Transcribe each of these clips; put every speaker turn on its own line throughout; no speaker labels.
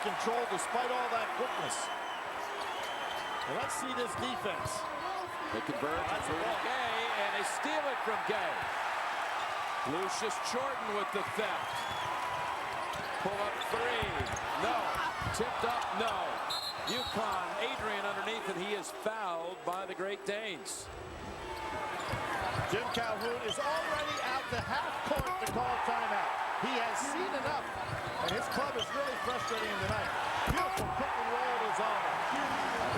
control despite all that quickness. Well, let's see this defense.
They convert. That's Gay, and they steal it from Gay. Lucius Jordan with the theft. Pull up three. No. Tipped up. No. UConn, Adrian underneath, and he is fouled by the Great Danes.
Jim Calhoun is already out to half court to call timeout. He has seen enough, and his club is really frustrating him tonight. Beautiful pick and roll to Zalman.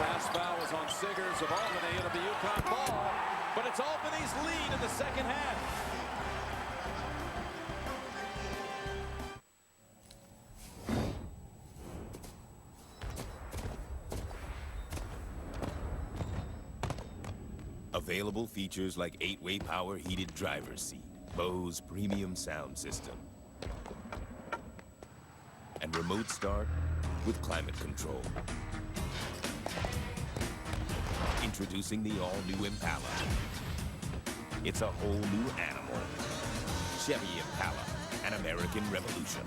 Last foul was on Siggers of Albany. It'll be UConn ball, but it's Albany's lead in the second half.
Available features like 8-way power heated driver's seat, Bose premium sound system, and remote start with climate control. Introducing the all-new Impala. It's a whole new animal. Chevy Impala, an American revolution.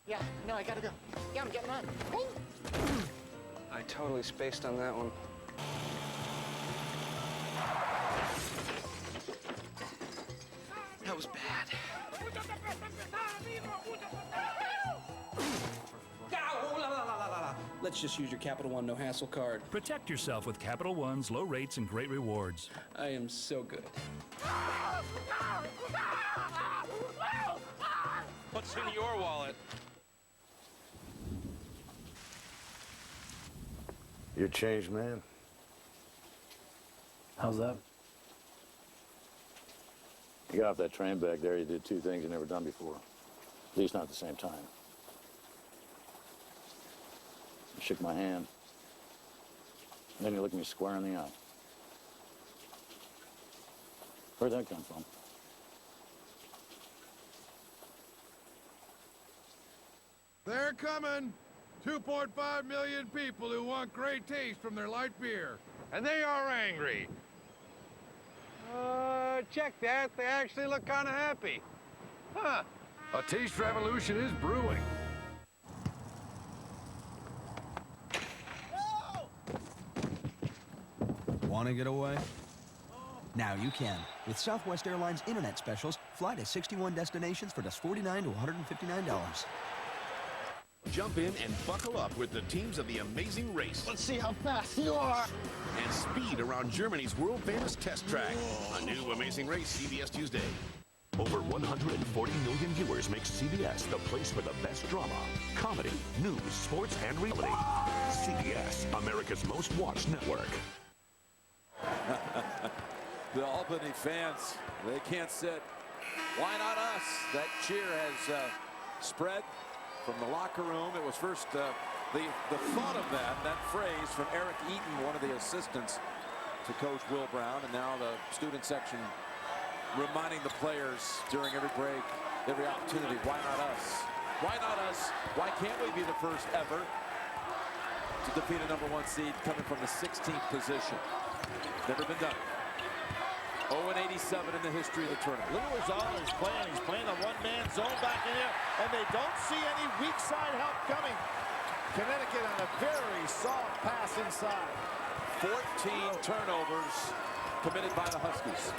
Yeah, no, I gotta go. Yeah, I'm getting on.
I totally spaced on that one. That was bad.
Let's just use your Capital One no hassle card.
Protect yourself with Capital One's low rates and great rewards.
I am so good.
What's in your wallet?
You're changed, man.
How's that?
You got off that train back there, you did two things you never done before. At least not at the same time. You shook my hand. And then you looked me square in the eye. Where'd that come from?
They're coming. 2.5 million people who want great taste from their light beer. And they are angry. Check that. They actually look kind of happy. Huh. A taste revolution is brewing.
Want to get away? Now you can. With Southwest Airlines Internet Specials, fly to 61 destinations for just $49 to $159.
Jump in and buckle up with the teams of the Amazing Race.
Let's see how fast you are.
And speed around Germany's world-famous test track. A new Amazing Race, CBS Tuesday.
Over 140 million viewers makes CBS the place for the best drama, comedy, news, sports, and reality. CBS, America's most watched network.
The Albany fans, they can't sit. Why not us? That cheer has spread from the locker room. It was first the thought of that phrase from Eric Eaton, one of the assistants to Coach Will Brown, and now the student section reminding the players during every break, every opportunity, why not us? Why not us? Why can't we be the first ever to defeat a #1 seed coming from the 16th position? Never been done. 0-87 in the history of the tournament.
Lou Rosales is playing. He's playing a one-man zone back in there, and they don't see any weak side help coming. Connecticut on a very soft pass inside.
14 turnovers committed by the Huskies.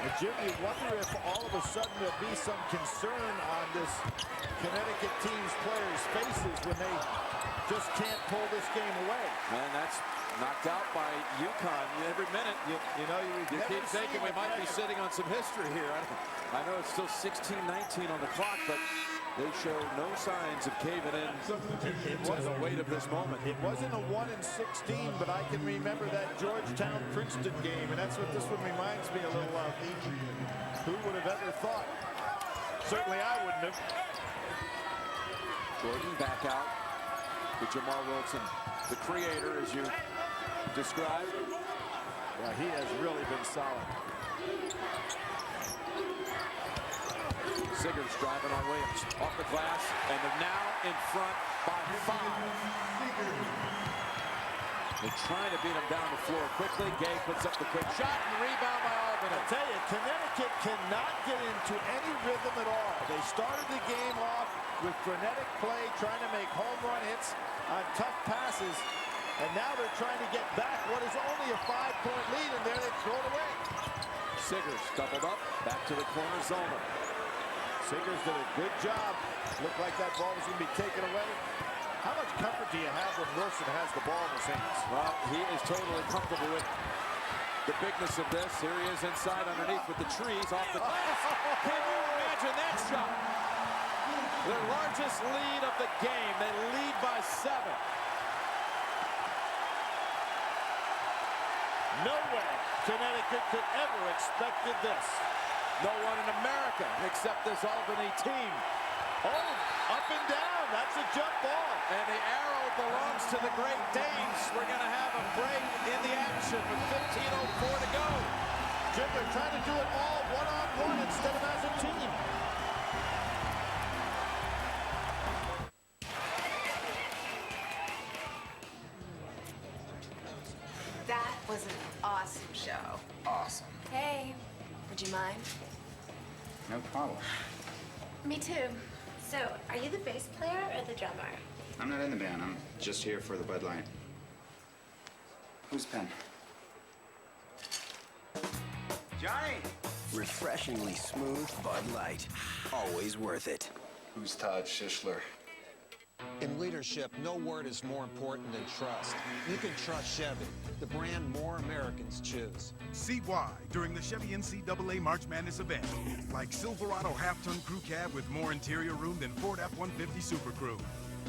And Jim, you wonder if all of a sudden there'll be some concern on this Connecticut team's players' faces when they just can't pull this game away.
Man, that's knocked out by UConn every minute. You keep thinking we might be sitting on some history here. I know it's still 16-19 on the clock, but they show no signs of caving in to the weight of this moment.
It wasn't a 1-16, but I can remember that Georgetown-Princeton game, and that's what this one reminds me a little of. Who would have ever thought? Certainly I wouldn't have.
Jordan back out to Jamar Wilson, the creator, as you described.
Yeah, he has really been solid.
Siggers driving on Williams off the glass, and they're now in front by 5. They're trying to beat him down the floor quickly. Gay puts up the quick shot and rebound by Albany.
I tell you, Connecticut cannot get into any rhythm at all. They started the game off with frenetic play, trying to make home run hits on tough passes, and now they're trying to get back what is only a 5-point lead, and there they throw it away.
Siggers doubled up, back to the corner zone.
Siggers did a good job. Looked like that ball was going to be taken away. How much comfort do you have when Wilson has the ball in his hands?
Well, he is totally comfortable with the bigness of this. Here he is inside underneath with the trees off the glass. Can you imagine that shot? Their largest lead of the game. They lead by 7.
No way Connecticut could ever expected this.
No one in America except this Albany team.
Oh, up and down. That's a jump ball.
And the arrow belongs to the Great Danes. We're going to have a break in the action with 15:04 to go.
Jim, they're trying to do it all one-on-one instead of as a team.
That was an awesome show.
Awesome.
Hey, would you mind?
No problem.
Me too. So, are you the bass player or the drummer?
I'm not in the band. I'm just here for the Bud Light. Whose pen? Johnny!
Refreshingly smooth Bud Light. Always worth it.
Who's Todd Schischler?
In leadership, no word is more important than trust. You can trust Chevy, the brand more Americans choose.
See why during the Chevy NCAA March Madness event. Like Silverado half-ton crew cab with more interior room than Ford F-150 Super Crew.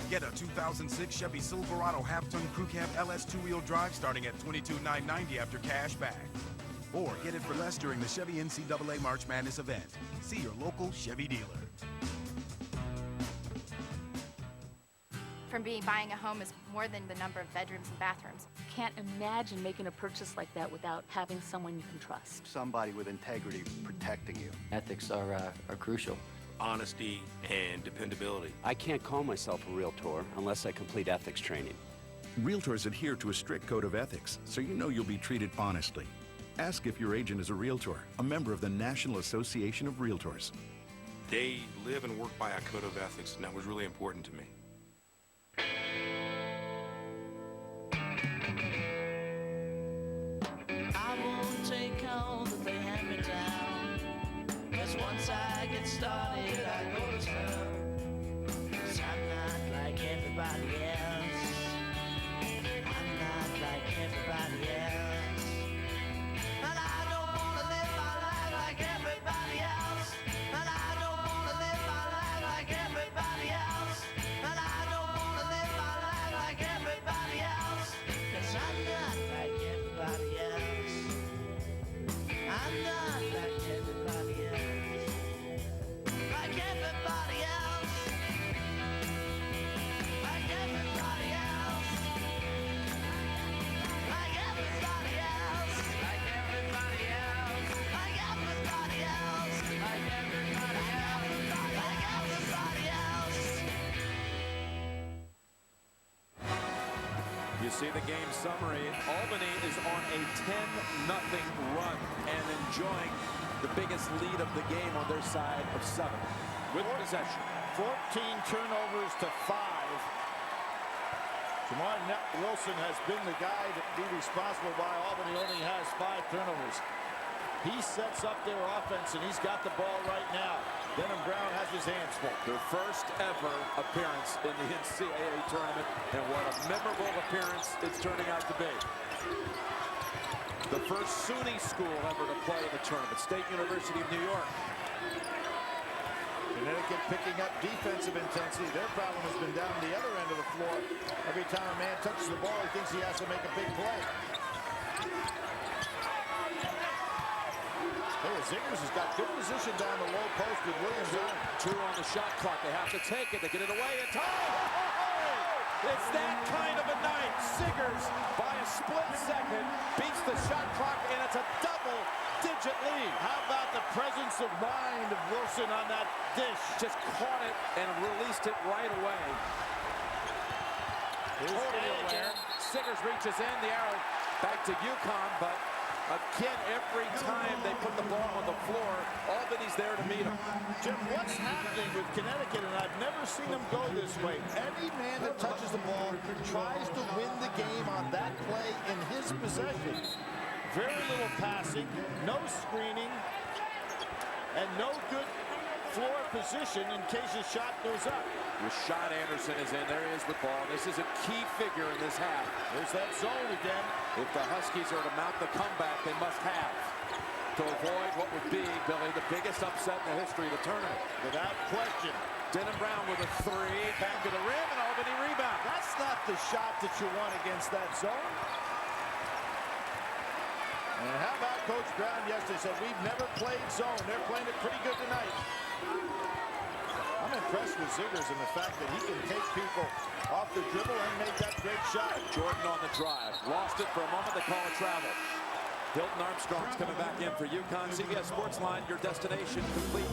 Get a 2006 Chevy Silverado half-ton crew cab LS 2-wheel drive starting at $22,990 after cash back. Or get it for less during the Chevy NCAA March Madness event. See your local Chevy dealer.
For me, buying a home is more than the number of bedrooms and bathrooms.
Can't imagine making a purchase like that without having someone you can trust.
Somebody with integrity protecting you.
Ethics are crucial.
Honesty and dependability.
I can't call myself a realtor unless I complete ethics training.
Realtors adhere to a strict code of ethics, so you know you'll be treated honestly. Ask if your agent is a realtor, a member of the National Association of Realtors.
They live and work by a code of ethics, and that was really important to me.
I won't take all that they hand me down, 'cause once I get started I go to town. 'Cause I'm not like everybody else. I'm not like everybody else. And I don't want to live my life like everybody else. And I don't want to live my life like everybody else. And I don't want to live my life like everybody else. 'Cause I'm not like everybody else. I'm not like everybody else. Like everybody else. Like everybody else. Like everybody else. Like everybody else. Like everybody else. Like everybody else. Like everybody else.
You see the game summary. Albany is on a 10-0 run and enjoying the biggest lead of the game on their side of 7 with possession.
14 turnovers to 5. Jamar Wilson has been the guy to be responsible why Albany only has 5 turnovers. He sets up their offense, and he's got the ball right now. Denham Brown has his hands full.
Their first ever appearance in the NCAA tournament, and what a memorable appearance it's turning out to be. The first SUNY school ever to play in the tournament, State University of New York.
Connecticut picking up defensive intensity. Their problem has been down the other end of the floor. Every time a man touches the ball, he thinks he has to make a big play. Hey, Ziggers has got good position down the low post with Williams on.
2 on the shot clock. They have to take it. They get it away in time. It's that kind of a night. Siggers, by a split second, beats the shot clock, and it's a double-digit lead.
How about the presence of mind of Wilson on that dish?
Just caught it and released it right away.
Totally aware.
Siggers reaches in, the arrow back to UConn, but again, every time they put the ball on the floor, Albany's there to meet them.
Jim, what's happening with Connecticut, and I've never seen them go this way. Any man that touches the ball tries to win the game on that play in his possession. Very little passing, no screening, and no good floor position in case his shot goes up.
Rashad Anderson is in. There he is with ball. This is a key figure in this half.
There's that zone again.
If the Huskies are to mount the comeback, they must have to avoid what would be, Billy, the biggest upset in the history of the tournament.
Without question.
Denham Brown with a three, back to the rim, and Albany rebound.
That's not the shot that you want against that zone. And how about Coach Brown yesterday said, we've never played zone. They're playing it pretty good tonight. I'm impressed with Ziggers and the fact that he can take people off the dribble and make that great shot.
Jordan on the drive. Lost it for a moment. They call it travel. Hilton Armstrong's coming back in for UConn. CBS Sports Line, your destination. Complete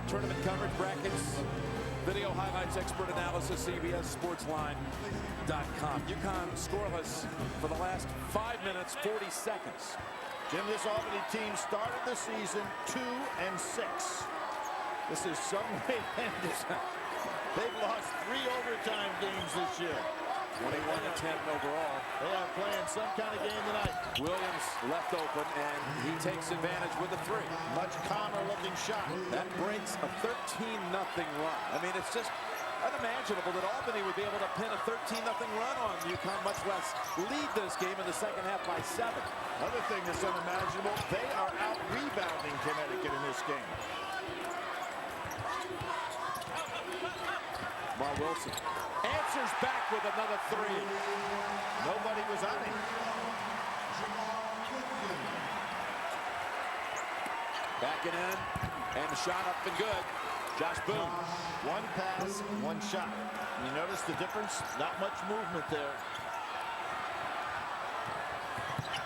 tournament coverage, brackets, video highlights, expert analysis, CBSSportsLine.com. UConn scoreless for the last 5 minutes, 40 seconds.
Jim, this Albany team started the season 2-6. This is some way ended. They've lost 3 overtime games this year.
21-10 overall.
They are playing some kind of game tonight.
Williams left open, and he takes advantage with a 3.
Much calmer looking shot.
That breaks a 13-0 run. I mean, it's just unimaginable that Albany would be able to pin a 13-0 run on UConn, much less lead this game in the second half by 7.
Other thing that's unimaginable, they are out rebounding Connecticut in this game.
Mar Wilson answers back with another 3.
Nobody was on him.
Backing in, and the shot up and good. Josh Boone.
1 pass, 1 shot. You notice the difference? Not much movement there.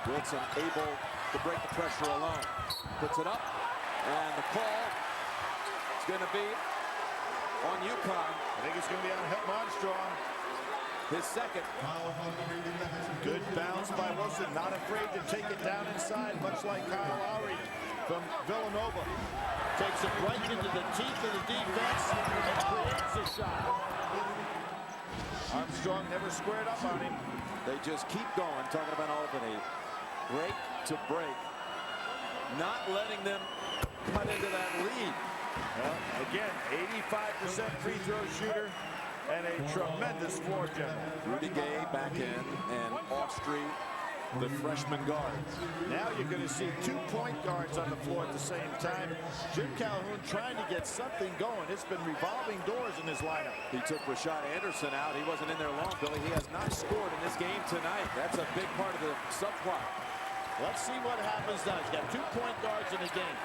Wilson able to break the pressure alone. Puts it up, and the call is going to be on UConn.
I think it's going to be on Hilton Armstrong.
His second.
Good bounce by Wilson. Not afraid to take it down inside, much like Kyle Lowry from Villanova. Takes it right into the teeth of the defense and creates a shot. Armstrong never squared up on him.
They just keep going, talking about Albany. Break to break. Not letting them cut into that lead.
Well, again, 85% free throw shooter and a tremendous floor general.
Rudy Gay back in, and Austrie, the freshman guard.
Now you're going to see 2 point guards on the floor at the same time. Jim Calhoun trying to get something going. It's been revolving doors in his lineup.
He took Rashad Anderson out. He wasn't in there long, Billy. He has not scored in this game tonight. That's a big part of the subplot.
Let's see what happens now. He's got 2 point guards in the game.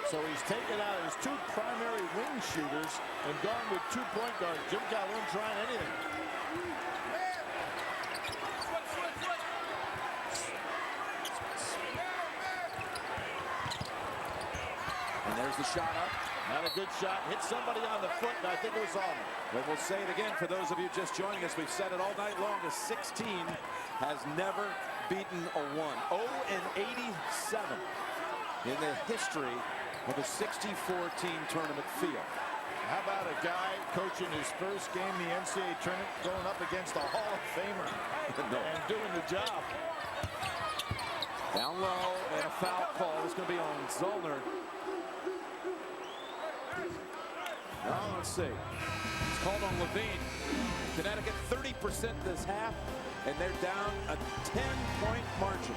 So he's taken out his 2 primary wing shooters and gone with 2 point guards. Jim Calhoun trying anything.
And there's the shot up.
Not a good shot. Hit somebody on the foot, and I think it was Albany.
But we'll say it again for those of you just joining us. We've said it all night long. The 16 has never beaten a 1. 0-87 in the history of a 64-team tournament field.
How about a guy coaching his first game in the NCAA tournament going up against a Hall of Famer and doing the job?
Down low, and a foul call is going to be on Zollner. Now let's see. It's called on Levine. Connecticut 30% this half, and they're down a 10-point margin.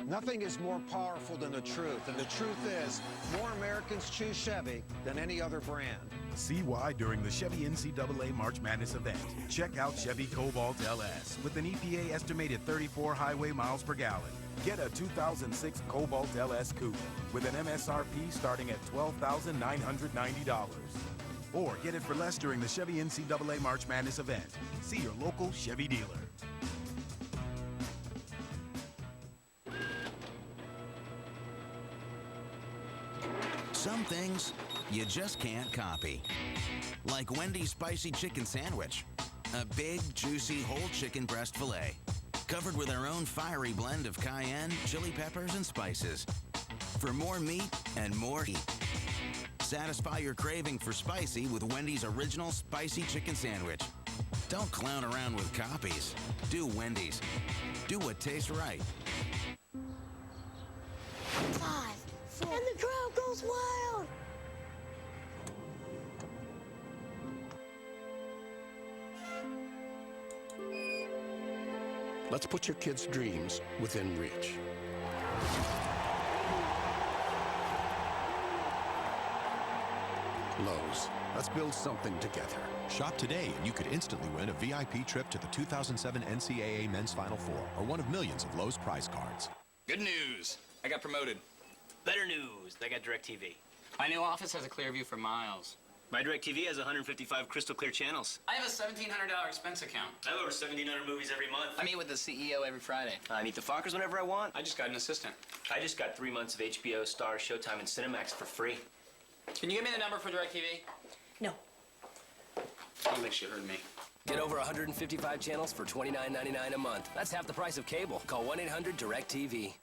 Nothing is more powerful than the truth, and the truth is more Americans choose Chevy than any other brand.
See why during the Chevy NCAA March Madness event. Check out Chevy Cobalt LS with an EPA estimated 34 highway miles per gallon. Get a 2006 Cobalt LS Coupe with an MSRP starting at $12,990. Or get it for less during the Chevy NCAA March Madness event. See your local Chevy dealer.
Some things you just can't copy. Like Wendy's spicy chicken sandwich. A big, juicy, whole chicken breast filet. Covered with our own fiery blend of cayenne, chili peppers, and spices. For more meat and more heat. Satisfy your craving for spicy with Wendy's original spicy chicken sandwich. Don't clown around with copies. Do Wendy's. Do what tastes right.
5, 4, and the crowd goes wild.
Let's put your kids' dreams within reach. Lowe's. Let's build something together.
Shop today and you could instantly win a VIP trip to the 2007 NCAA Men's Final Four or one of millions of Lowe's prize cards.
Good news. I got promoted. Better news. I got DirecTV. My new office has a clear view for miles. My DirecTV has 155 crystal clear channels. I have a $1,700 expense account. I have over 1,700 movies every month. I meet with the CEO every Friday. I meet the Fockers whenever I want. I just got an assistant. I just got 3 months of HBO, Star, Showtime, and Cinemax for free. Can you give me the number for DirecTV?
No.
I don't think she heard me.
Get over 155 channels for $29.99 a month. That's half the price of cable. Call 1-800-DIRECTV.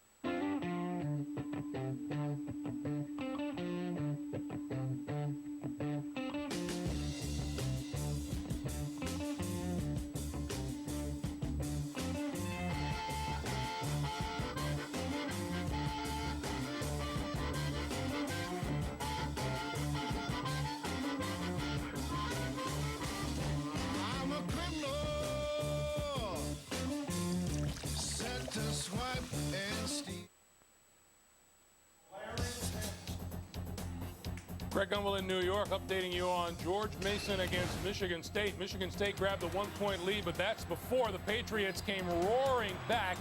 Greg Gumbel in New York updating you on George Mason against Michigan State. Michigan State grabbed a 1-point lead, but that's before the Patriots came roaring back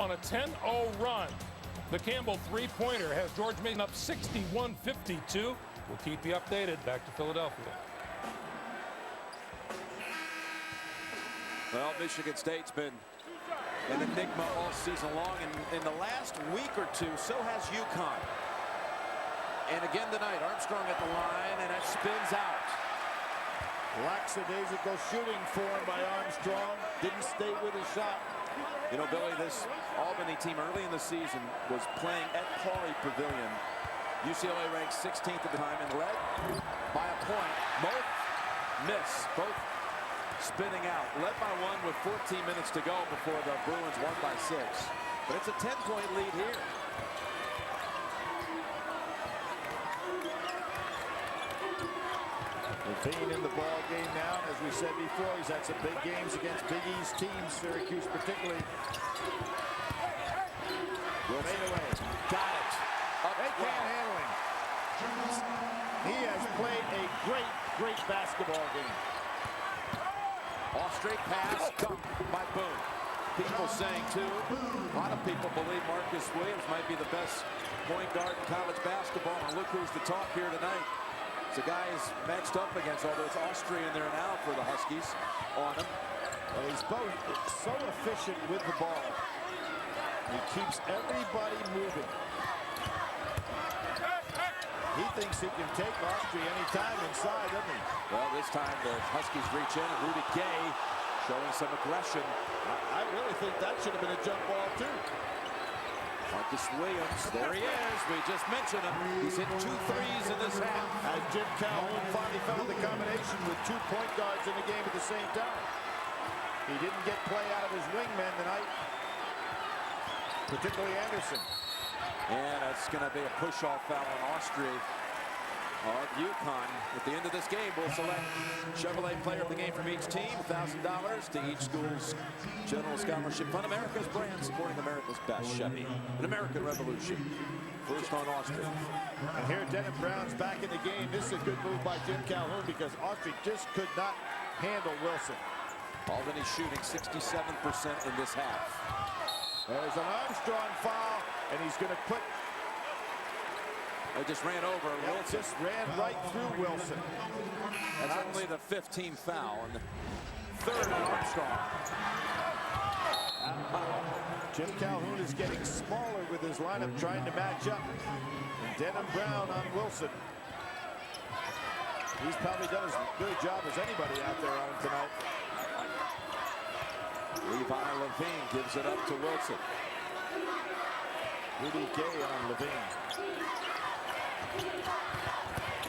on a 10-0 run. The Campbell three-pointer has George Mason up 61-52. We'll keep you updated. Back to Philadelphia.
Well, Michigan State's been an enigma all season long, and in the last week or two, so has UConn. And again tonight, Armstrong at the line, and that spins out.
Lackadaisical shooting form by Armstrong. Didn't stay with his shot.
You know, Billy, this Albany team early in the season was playing at Pauley Pavilion. UCLA ranked 16th at the time and led by a point. Both miss, both spinning out. Led by one with 14 minutes to go before the Bruins won by 6. But it's a 10-point lead here.
Being in the ball game now, as we said before, he's had some big games against Big East teams, Syracuse particularly. Made away.
Got it.
They can't handle him. He has played a great basketball game.
Off straight pass, dunked by Boone. People saying, too, a lot of people believe Marcus Williams might be the best point guard in college basketball, and look who's the talk here tonight. The guy is matched up against, although it's Austrian there now for the Huskies on him.
Well, he's both so efficient with the ball. He keeps everybody moving. He thinks he can take Austria anytime inside, doesn't he?
Well, this time the Huskies reach in, and Rudy Gay showing some aggression.
I really think that should have been a jump ball, too.
Marcus Williams, there he is. We just mentioned him. He's hit 2 threes in this half.
As Jim Calhoun finally found the combination with 2 point guards in the game at the same time. He didn't get play out of his wingmen tonight, particularly Anderson.
And it's going to be a push-off foul on Austria of UConn. At the end of this game, we'll select Chevrolet Player of the Game from each team, $1,000 to each school's General Scholarship Fund. America's brand supporting America's best Chevy. An American Revolution. First on Austria.
And here Dennis Brown's back in the game. This is a good move by Jim Calhoun because Austria just could not handle Wilson.
Albany shooting 67% in this half.
There's an Armstrong foul, and he's going to put...
They just ran over Wilson.
Just ran right through Wilson.
That's only the 15th foul, and the 3rd on Armstrong.
Jim Calhoun is getting smaller with his lineup, trying to match up. And Denham Brown on Wilson. He's probably done as good a job as anybody out there on him tonight.
Levi Levine gives it up to Wilson.
Rudy Gay on Levine.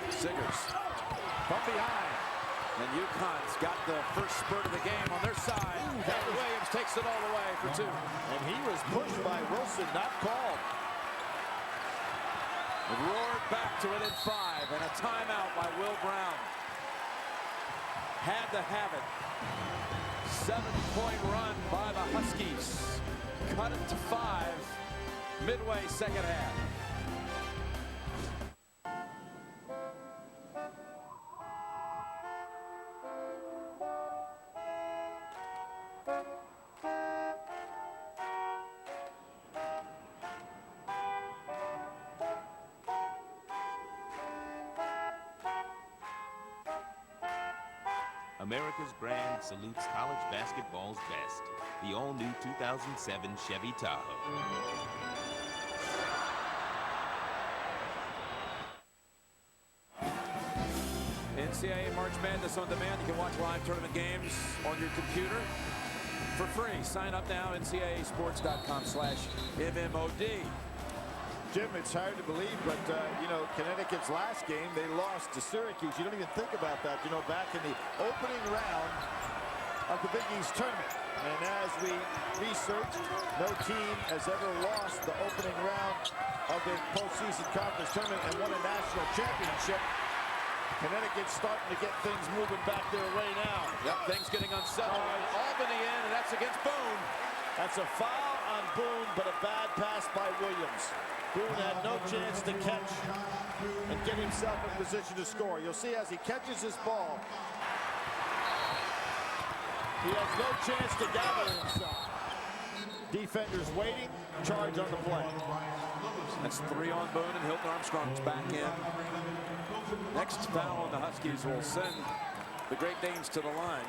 Siggers from behind. And UConn's got the first spurt of the game on their side. Williams takes it all the way for 2.
And he was pushed by Wilson, not called.
It roared back to within 5, and a timeout by Will Brown. Had to have it. 7-point run by the Huskies. Cut it to 5, midway second half.
America's brand salutes college basketball's best. The all-new 2007 Chevy Tahoe.
NCAA March Madness on demand. You can watch live tournament games on your computer for free. Sign up now, ncaasports.com/MMOD.
Jim, it's hard to believe, but, you know, Connecticut's last game, they lost to Syracuse. You don't even think about that, you know, back in the opening round of the Big East tournament. And as we researched, no team has ever lost the opening round of the postseason conference tournament and won a national championship. Connecticut's starting to get things moving back their way now.
Yep, things getting unsettled. Albany in, and that's against Boone.
That's a foul on Boone, but a bad pass by Williams. Boone had no chance to catch and get himself in position to score. You'll see as he catches this ball, he has no chance to gather himself. Defenders waiting, charge on the play.
That's 3 on Boone, and Hilton Armstrong's back in. Next foul on the Huskies will send the Great Danes to the line.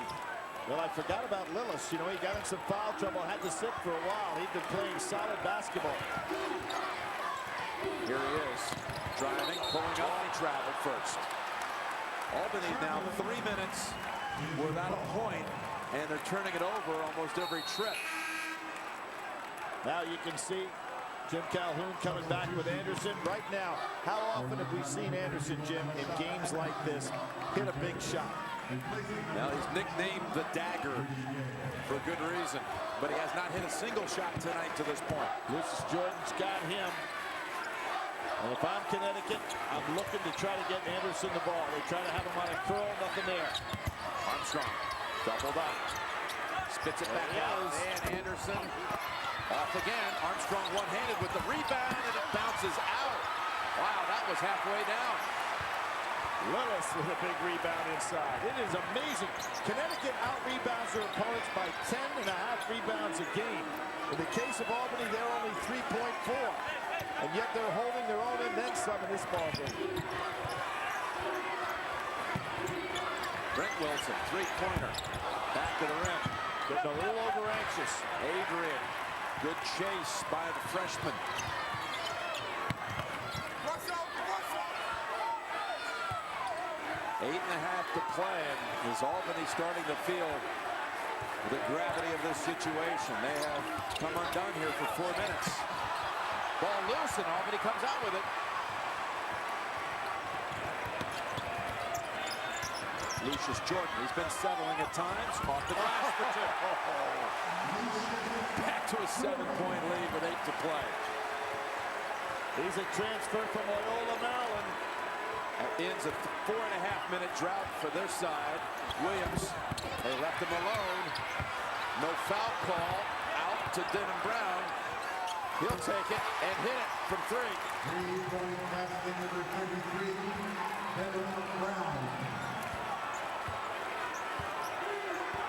Well, I forgot about Lillis. You know, he got in some foul trouble, had to sit for a while. He'd been playing solid basketball.
Here he is, driving, pulling up, he traveled first. Albany now 3 minutes without a point, and they're turning it over almost every trip.
Now you can see Jim Calhoun coming back with Anderson. Right now, how often have we seen Anderson, Jim, in games like this, hit a big shot?
Now he's nicknamed the Dagger for good reason, but he has not hit a single shot tonight to this point.
Lucius Jordan's got him. And if I'm Connecticut, I'm looking to try to get Anderson the ball. They try to have him on a curl, nothing there.
Armstrong doubled up, spits it back out, and Anderson off again. Armstrong one-handed with the rebound, and it bounces out. Wow, that was halfway down.
Lillis with a big rebound inside. It is amazing. Connecticut out-rebounds their opponents by 10.5 rebounds a game. In the case of Albany, they're only 3.4. And yet they're holding their own and then some in this ball game.
Brent Wilson, three-pointer. Back to the rim.
Getting a little over-anxious.
Adrian, good chase by the freshman. 8.5 to play, and is Albany starting to feel the gravity of this situation? They have come undone here for 4 minutes. Ball loose, and Albany comes out with it. Lucius Jordan, he's been settling at times. Off the glass for 2. Back to a 7-point lead with 8 to play.
He's a transfer from Loyola, Maryland.
That ends a 4.5-minute drought for their side. Williams, they left him alone. No foul call. Out to Denham Brown. He'll take it and hit it from 3.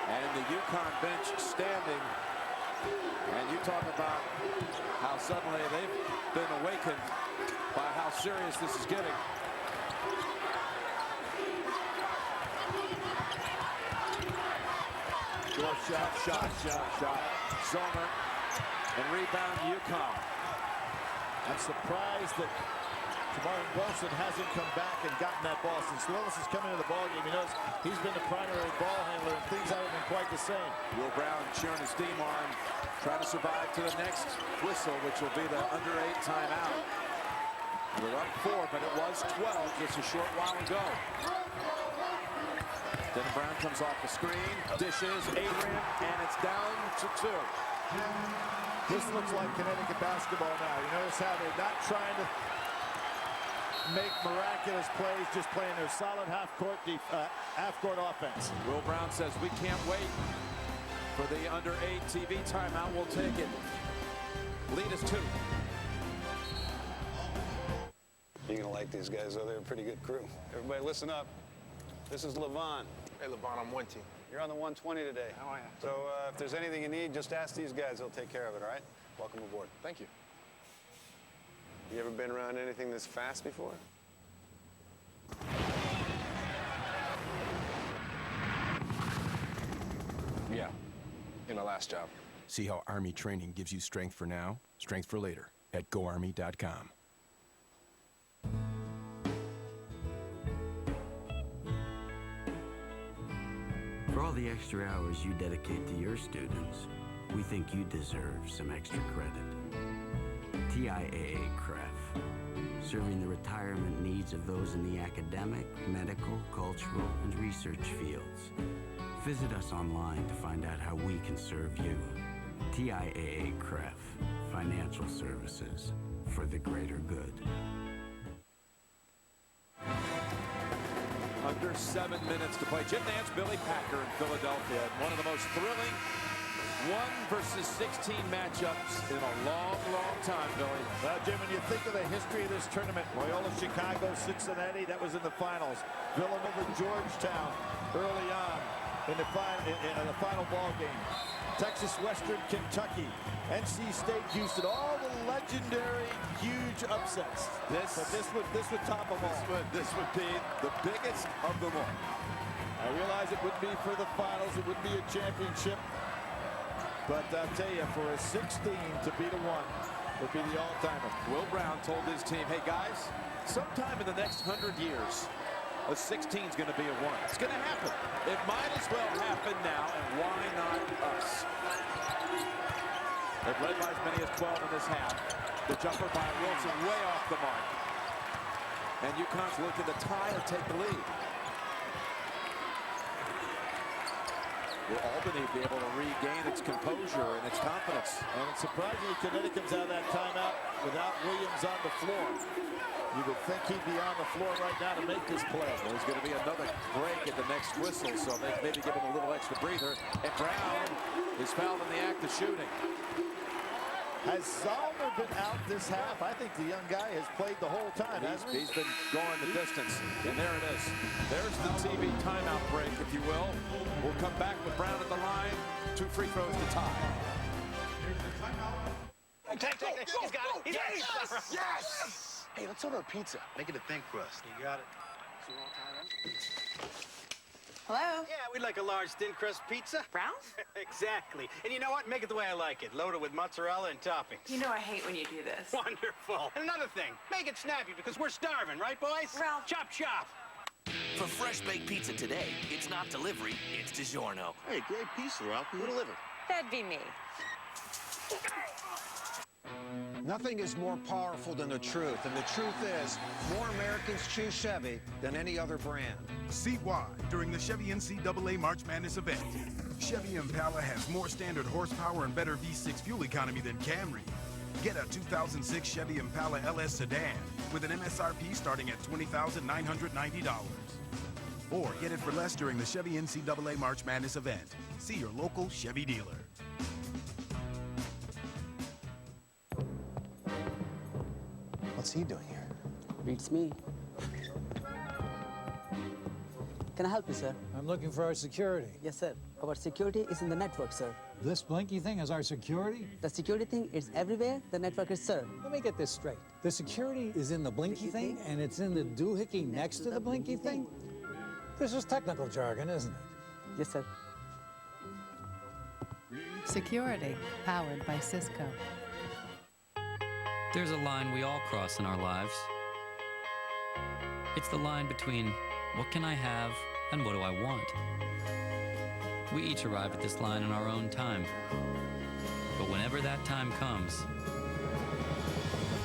And the UConn bench standing. And you talk about how suddenly they've been awakened by how serious this is getting.
Shot.
Zomer And rebound UConn.
I'm surprised that Martin Wilson hasn't come back and gotten that ball since Willis has come into the ball game. He knows he's been the primary ball handler, and things haven't been quite the same.
Will Brown cheering his team on, trying to survive to the next whistle, which will be the under 8 timeout. We're up 4, but it was 12 just a short while ago. Then Brown comes off the screen, dishes, Adrian, and it's down to 2.
This looks like Connecticut basketball now. You notice how they're not trying to make miraculous plays, just playing their solid half-court offense.
Will Brown says we can't wait for the under 8 TV timeout. We'll take it. Lead is 2.
You're gonna like these guys, though. They're a pretty good crew. Everybody listen up. This is Levon.
Hey, LeVon, I'm 1 team.
You're on the 120 today.
How are you?
So if there's anything you need, just ask these guys. They'll take care of it, all right? Welcome aboard.
Thank you.
You ever been around anything this fast before?
Yeah, in the last job. See how Army training gives you strength for now, strength for later at GoArmy.com.
For all the extra hours you dedicate to your students, we think you deserve some extra credit. TIAA CREF, serving the retirement needs of those in the academic, medical, cultural, and research fields. Visit us online to find out how we can serve you. TIAA CREF, financial services for the greater good.
Under 7 minutes to play. Jim Nance, Billy Packer in Philadelphia. One of the most thrilling 1 versus 16 matchups in a long, long time, Billy.
Well, Jim, when you think of the history of this tournament, Loyola Chicago, Cincinnati, that was in the finals. Villanova, Georgetown early on in the final ball game. Texas Western Kentucky, NC State, Houston, all the legendary huge upsets. But this would top them all.
This would be the biggest of them all.
I realize it wouldn't be for the finals, it wouldn't be a championship, but I'll tell you, for a 16 to beat a 1 would be the all-timer.
Will Brown told his team, hey guys, sometime in the next 100 years, a 16 is going to be a 1. It's going to happen. It might as well happen now, and why not us? They've led by as many as 12 in this half. The jumper by Wilson way off the mark. And UConn's looking to tie or take the lead. Will Albany be able to regain its composure and its confidence?
And surprisingly, Connecticut comes out of that timeout without Williams on the floor. You would think he'd be on the floor right now to make this play.
There's going to be another break at the next whistle, so they maybe give him a little extra breather. And Brown is fouled in the act of shooting.
Has Zalmer been out this half? I think the young guy has played the whole time, hasn't he?
He's been going the distance. And there it is. There's the TV timeout break, if you will. We'll come back with Brown at the line. 2 free throws to tie.
Take. He's got it.
Yes! Yes! Hey, let's order a pizza. Make it a thin crust.
You got it.
So we're all tied up?
Hello? Yeah, we'd like a large thin crust pizza. Brown? Exactly. And you know what? Make it the way I like it. Loaded with mozzarella and toppings.
You know I hate when you do this.
Wonderful. And another thing, make it snappy because we're starving, right, boys?
Ralph.
Chop, chop.
For fresh baked pizza today, it's not delivery, it's DiGiorno.
Hey, great pizza, Ralph. Who delivered?
That'd be me.
Nothing is more powerful than the truth, and the truth is, more Americans choose Chevy than any other brand.
See why during the Chevy NCAA March Madness event. Chevy Impala has more standard horsepower and better V6 fuel economy than Camry. Get a 2006 Chevy Impala LS sedan with an MSRP starting at $20,990. Or get it for less during the Chevy NCAA March Madness event. See your local Chevy dealer.
What's he doing here?
Beats me. Can I help you, sir?
I'm looking for our security.
Yes, sir. Our security is in the network, sir.
This blinky thing is our security?
The security thing is everywhere. The network is, sir.
Let me get this straight. The security is in the blinky thing, and it's in the doohickey next to the blinky thing? This is technical jargon, isn't it?
Yes, sir.
Security, powered by Cisco.
There's a line we all cross in our lives. It's the line between what can I have and what do I want? We each arrive at this line in our own time. But whenever that time comes,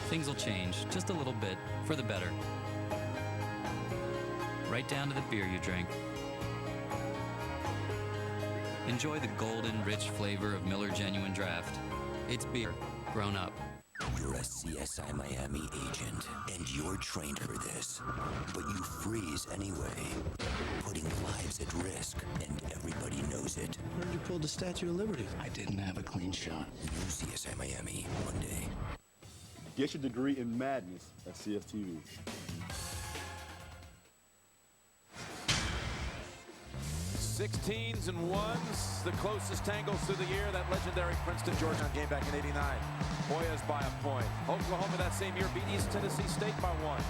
things will change just a little bit for the better. Right down to the beer you drink. Enjoy the golden, rich flavor of Miller Genuine Draft. It's beer, grown up.
You're a CSI Miami agent, and you're trained for this. But you freeze anyway, putting lives at risk, and everybody knows it.
Where'd you pull the Statue of Liberty? I didn't have a clean shot.
New CSI Miami, Monday.
Get your degree in madness at CSTV.
Sixteens and ones, the closest tangles through the year. That legendary Princeton-Georgetown game back in '89. Hoyas by a point. Oklahoma that same year beat East Tennessee State by 1.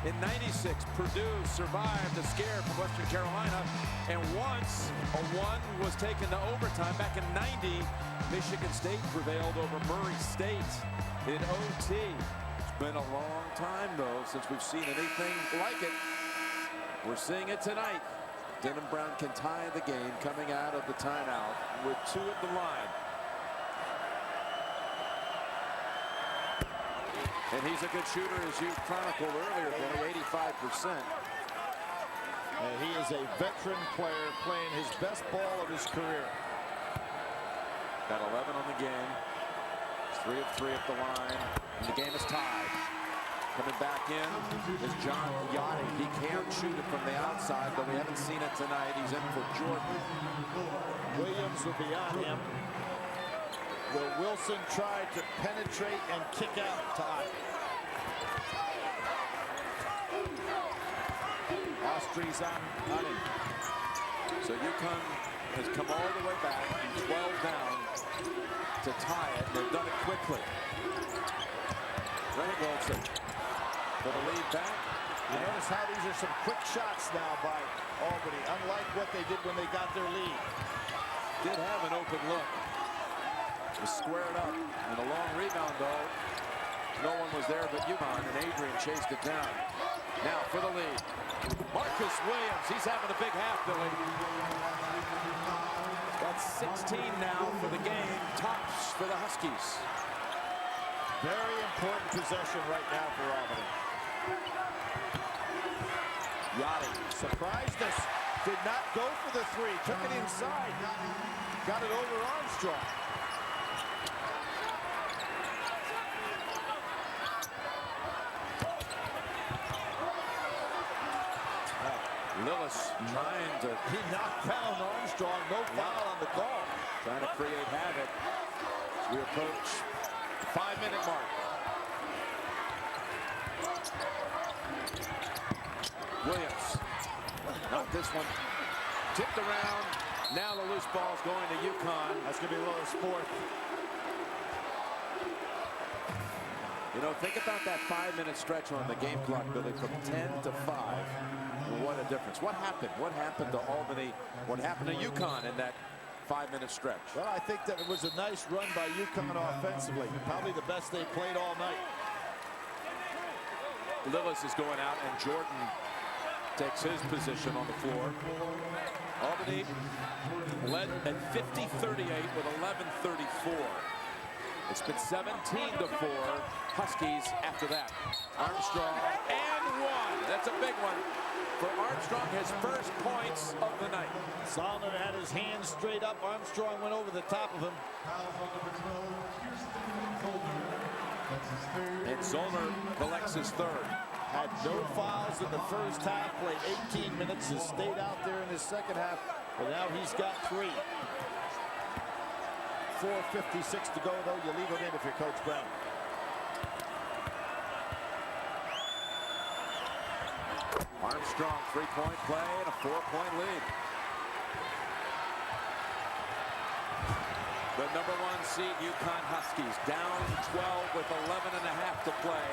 In '96, Purdue survived the scare from Western Carolina, and once a one was taken to overtime. Back in '90, Michigan State prevailed over Murray State in OT. It's been a long time, though, since we've seen anything like it. We're seeing it tonight. Denham Brown can tie the game coming out of the timeout with 2 at the line. And he's a good shooter, as you chronicled earlier, Billy, 85%.
And he is a veteran player playing his best ball of his career.
Got 11 on the game. He's 3 of 3 at the line. And the game is tied. Coming back in is John Yachty. He can shoot it from the outside, but we haven't seen it tonight. He's in for Jordan.
Williams will be on him. Will Wilson try to penetrate and kick out Todd? Austrie's on him.
So UConn has come all the way back, 12 down to tie it. They've done it quickly. Ray Wilson for the lead back.
You notice how these are some quick shots now by Albany, unlike what they did when they got their lead.
Did have an open look. Was squared up, and a long rebound, though. No one was there but UConn, and Adrian chased it down. Now for the lead. Marcus Williams, he's having a big half, Billy. That's 16 now for the game. Tops for the Huskies.
Very important possession right now for Albany. Yachty surprised us. Did not go for the 3. Took it inside. Got it over Armstrong.
Lillis trying to...
He knocked down Armstrong. No foul on the call.
Trying to create havoc as we approach the 5-minute mark. Williams. Not this one. Tipped around. Now the loose ball's going to UConn.
That's going to be Lillis' 4th.
You know, think about that 5-minute stretch on the game clock, Billy, from 10 to 5. What a difference. What happened? What happened to Albany? What happened to UConn in that 5-minute stretch?
Well, I think that it was a nice run by UConn offensively. Probably the best they played all night.
Lillis is going out, and Jordan takes his position on the floor. Albany led at 50-38 with 11:34. It's been 17-4 Huskies after that. Armstrong and 1. That's a big one for Armstrong, his first points of the night.
Solomon had his hands straight up. Armstrong went over the top of him.
And Zollner collects his 3rd.
Had no fouls in the first half, played 18 minutes, has stayed out there in his second half, but now he's got 3. 4:56 to go, though. You leave him in if you're Coach Brown.
Armstrong, 3-point play and a 4-point lead. The number 1 seed UConn Huskies down 12 with 11.5 to play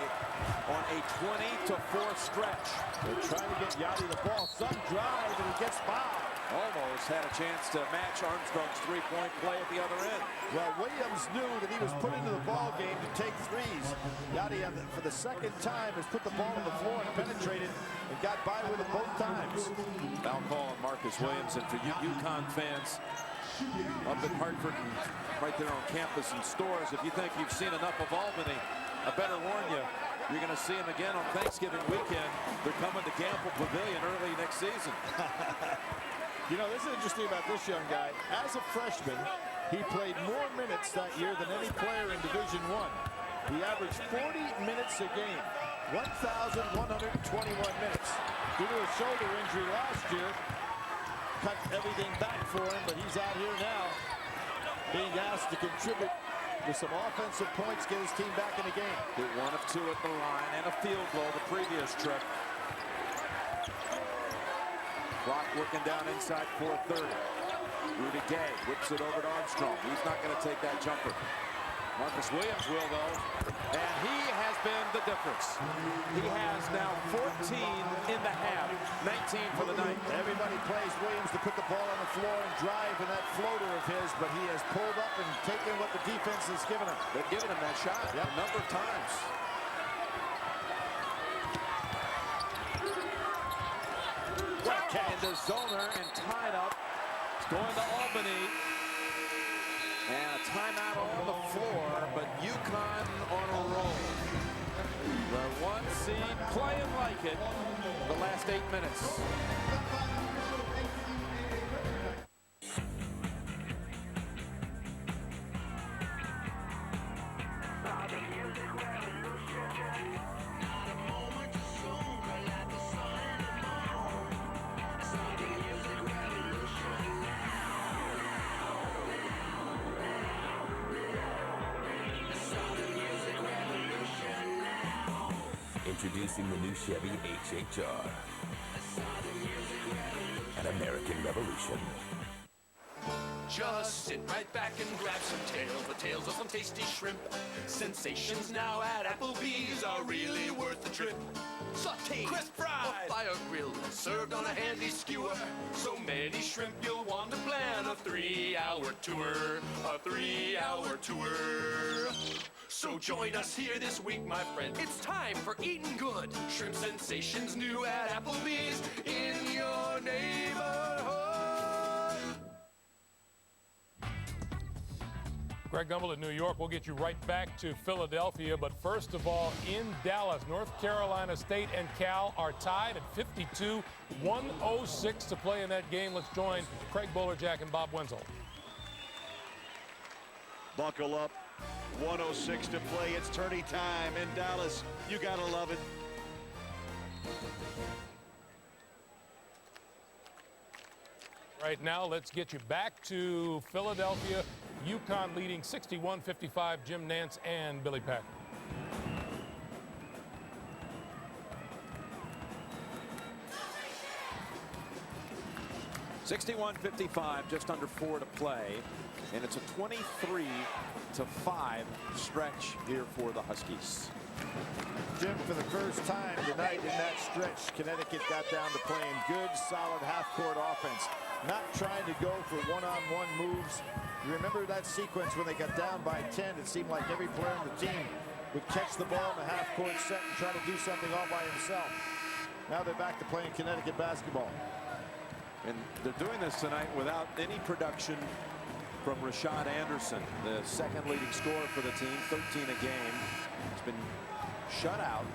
on a 20-4 stretch.
They're trying to get Yachty the ball. Some drive and he gets fouled.
almost had a chance to match Armstrong's three-point play at the other end.
Well, Williams knew that he was put into the ball game to take threes. Yadi, for the second time, has put the ball on the floor and penetrated and got by with it both times.
Foul call on Marcus Williams. And for you UConn fans up in Hartford and right there on campus and stores, if you think you've seen enough of Albany, I better warn you, you're going to see them again on Thanksgiving weekend. They're coming to Gamble Pavilion early next season.
You know, this is interesting about this young guy. As a freshman, he played more minutes that year than any player in Division I. He averaged 40 minutes a game, 1,121 minutes. Due to a shoulder injury last year, cut everything back for him, but he's out here now being asked to contribute with some offensive points, get his team back in the game.
Hit 1 of 2 at the line and a field goal the previous trip. Clock working down inside 4:30. Rudy Gay whips it over to Armstrong. He's not going to take that jumper. Marcus Williams will, though, and he has been the difference. He has now 14 in the half, 19 for the night.
Everybody plays Williams to put the ball on the floor and drive in that floater of his, but he has pulled up and taken what the defense has given him.
They've given him that shot a number of times. Into Zoner and tied up. It's going to Albany. And a timeout on the floor, but UConn on a roll. The 1 seed playing like it the last 8 minutes.
Introducing the new Chevy HHR. An American Revolution.
Just sit right back and grab some tails, the tails of some tasty shrimp. Sensations now at Applebee's are really worth the trip. Sauteed, crisp fried, a fire grill, served on a handy skewer. So many shrimp you'll want to plan a 3-hour tour. A 3-hour tour. So join us here this week, my friend. It's time for eating good. Shrimp sensations new at Applebee's in your neighborhood.
Greg Gumbel in New York. We'll get you right back to Philadelphia. But first of all, in Dallas, North Carolina State and Cal are tied at 52. 1:06 to play in that game. Let's join Craig Bolerjack and Bob Wenzel.
Buckle up. 1:06 to play. It's tourney time in Dallas. You gotta love it.
Right now, let's get you back to Philadelphia. UConn leading 61-55. Jim Nance and Billy Packer.
(61-55), just under 4 to play, and it's a 23-5 stretch here for the Huskies.
Jim, for the first time tonight in that stretch, Connecticut got down to playing good, solid half-court offense, not trying to go for one-on-one moves. You remember that sequence when they got down by 10? It seemed like every player on the team would catch the ball in the half-court set and try to do something all by himself. Now they're back to playing Connecticut basketball.
And they're doing this tonight without any production from Rashad Anderson, the second leading scorer for the team, 13 a game. He's been shut out.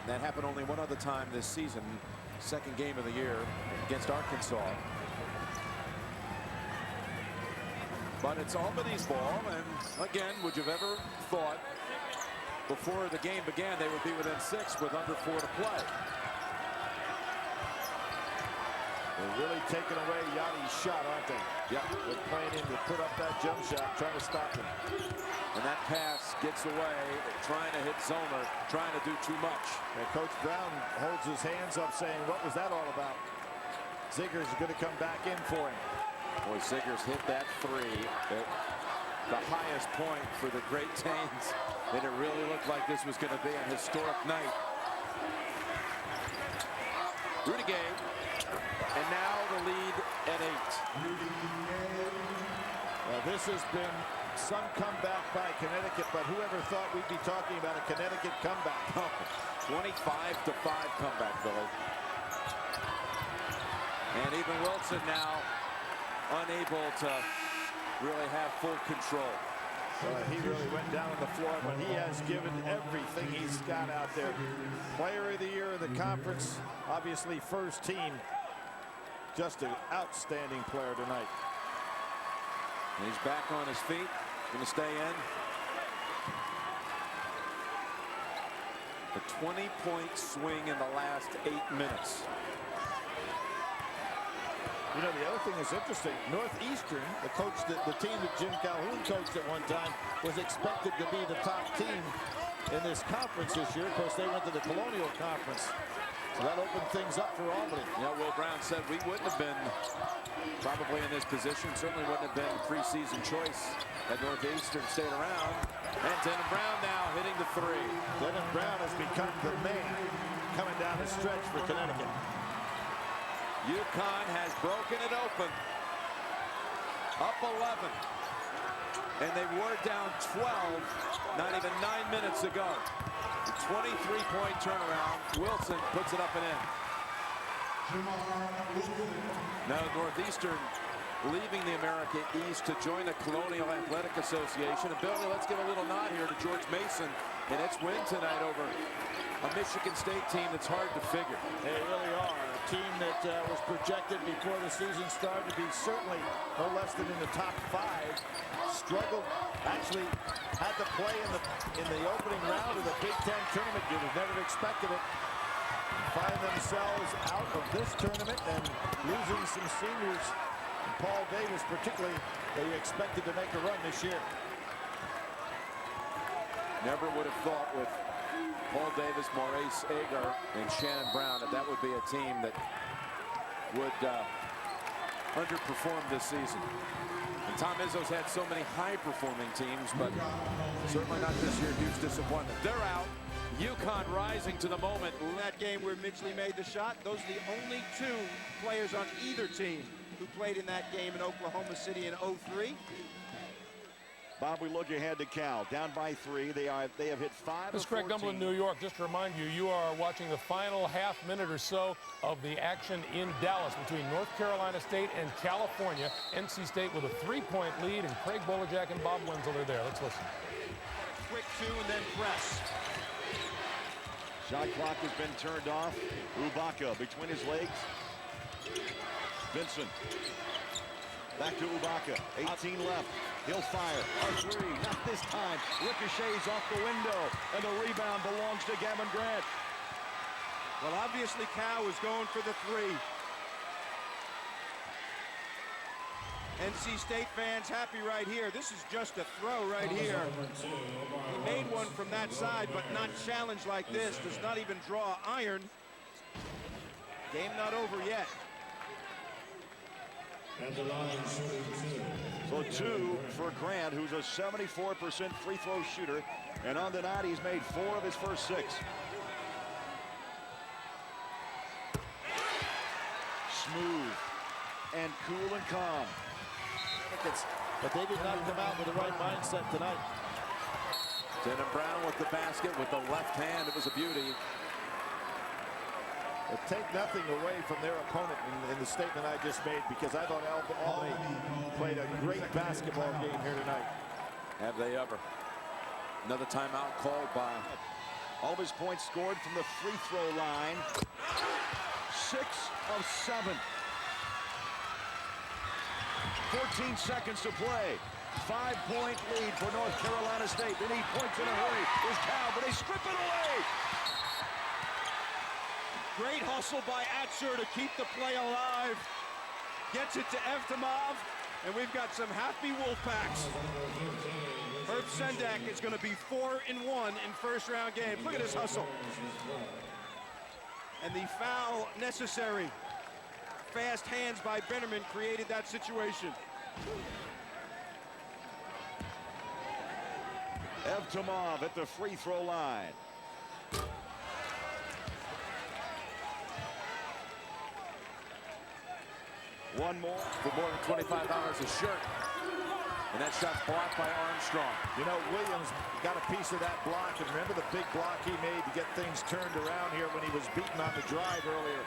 That happened only one other time this season, second game of the year against Arkansas. But it's Albany's ball, and again, would you have ever thought before the game began they would be within 6 with under 4 to play?
They're really taking away Yadi's shot, aren't they?
Yeah.
They're playing him to put up that jump shot, trying to stop him.
And that pass gets away, trying to hit Zoner, trying to do too much.
And Coach Brown holds his hands up saying, what was that all about? Ziggers is going to come back in for him.
Boy, Ziggers hit that 3 at the highest point for the Great Danes. And it really looked like this was going to be a historic night. Rudy Gay. And now the lead at 8.
Well, this has been some comeback by Connecticut, but whoever thought we'd be talking about a Connecticut comeback?
25-5 comeback, Billy. And even Wilson now unable to really have full control.
He really went down on the floor, but he has given everything he's got out there. Player of the year in the conference, obviously first team. Just an outstanding player tonight.
And he's back on his feet, going to stay in. A 20-point swing in the last 8 minutes.
You know, the other thing is interesting. Northeastern, the team that Jim Calhoun coached at one time, was expected to be the top team in this conference this year. Of course, they went to the Colonial Conference. So that opened things up for Albany.
Yeah, Will Brown said we wouldn't have been probably in this position. Certainly wouldn't have been preseason choice at Northeastern. Stayed around. And Denham Brown now hitting the 3.
Denham Brown has become the man coming down the stretch for Connecticut.
UConn has broken it open. Up 11. And they were down 12 not even 9 minutes ago. The 23-point turnaround. Wilson puts it up and in. Now Northeastern leaving the America East to join the Colonial Athletic Association. And Billy, let's give a little nod here to George Mason and its win tonight over a Michigan State team that's hard to figure.
They really are. A team that was projected before the season started to be certainly no less than in the top 5. Struggled, actually had to play in the opening round of the Big Ten tournament. You would never have expected it. Find themselves out of this tournament and losing some seniors. And Paul Davis particularly, they expected to make a run this year.
Never would have thought with Paul Davis, Maurice Agar, and Shannon Brown that would be a team that would underperform this season. And Tom Izzo's had so many high-performing teams, but certainly not this year. Huge disappointment. They're out. UConn rising to the moment.
That game where Midgley made the shot, those are the only 2 players on either team who played in that game in Oklahoma City in '03.
Bob, we look ahead to Cal. Down by 3. They have hit 5
This is Craig Gumble in New York. Just to remind you, you are watching the final half minute or so of the action in Dallas between North Carolina State and California. NC State with a 3-point lead, and Craig Bolajak and Bob Wenzel are there. Let's listen.
Quick 2 and then press.
Shot clock has been turned off. Ubaka between his legs. Vincent. Back to Ubaka. 18 left. He'll fire. A 3. Not this time. Ricochets off the window. And the rebound belongs to Gavin Grant.
Well, obviously Cal was going for the 3. NC State fans happy right here. This is just a throw right here. He made one from that side, but not challenged like this. Does not even draw iron. Game not over yet.
So 2 for Grant, who's a 74% free throw shooter. And on the night, he's made 4 of his first 6. Smooth and cool and calm.
But they did not come out with the right mindset tonight.
Denham Brown with the basket with the left hand. It was a beauty.
But take nothing away from their opponent in the statement I just made, because I thought Albany played a great basketball game here tonight.
Have they ever? Another timeout called by.
All of his points scored from the free throw line. 6 of 7. 14 seconds to play. 5-point lead for North Carolina State. They need points in a hurry. There's Cal, but they strip it away.
Great hustle by Atzer to keep the play alive. Gets it to Evtimov, and we've got some happy Wolfpacks. Herb Sendak is going to be 4-1 in first-round games. Look at this hustle. And the foul necessary. Fast hands by Bennerman created that situation.
Evtimov at the free throw line. One more.
For more than $25 a shirt. And that shot's blocked by Armstrong.
You know, Williams got a piece of that block. And remember the big block he made to get things turned around here when he was beaten on the drive earlier.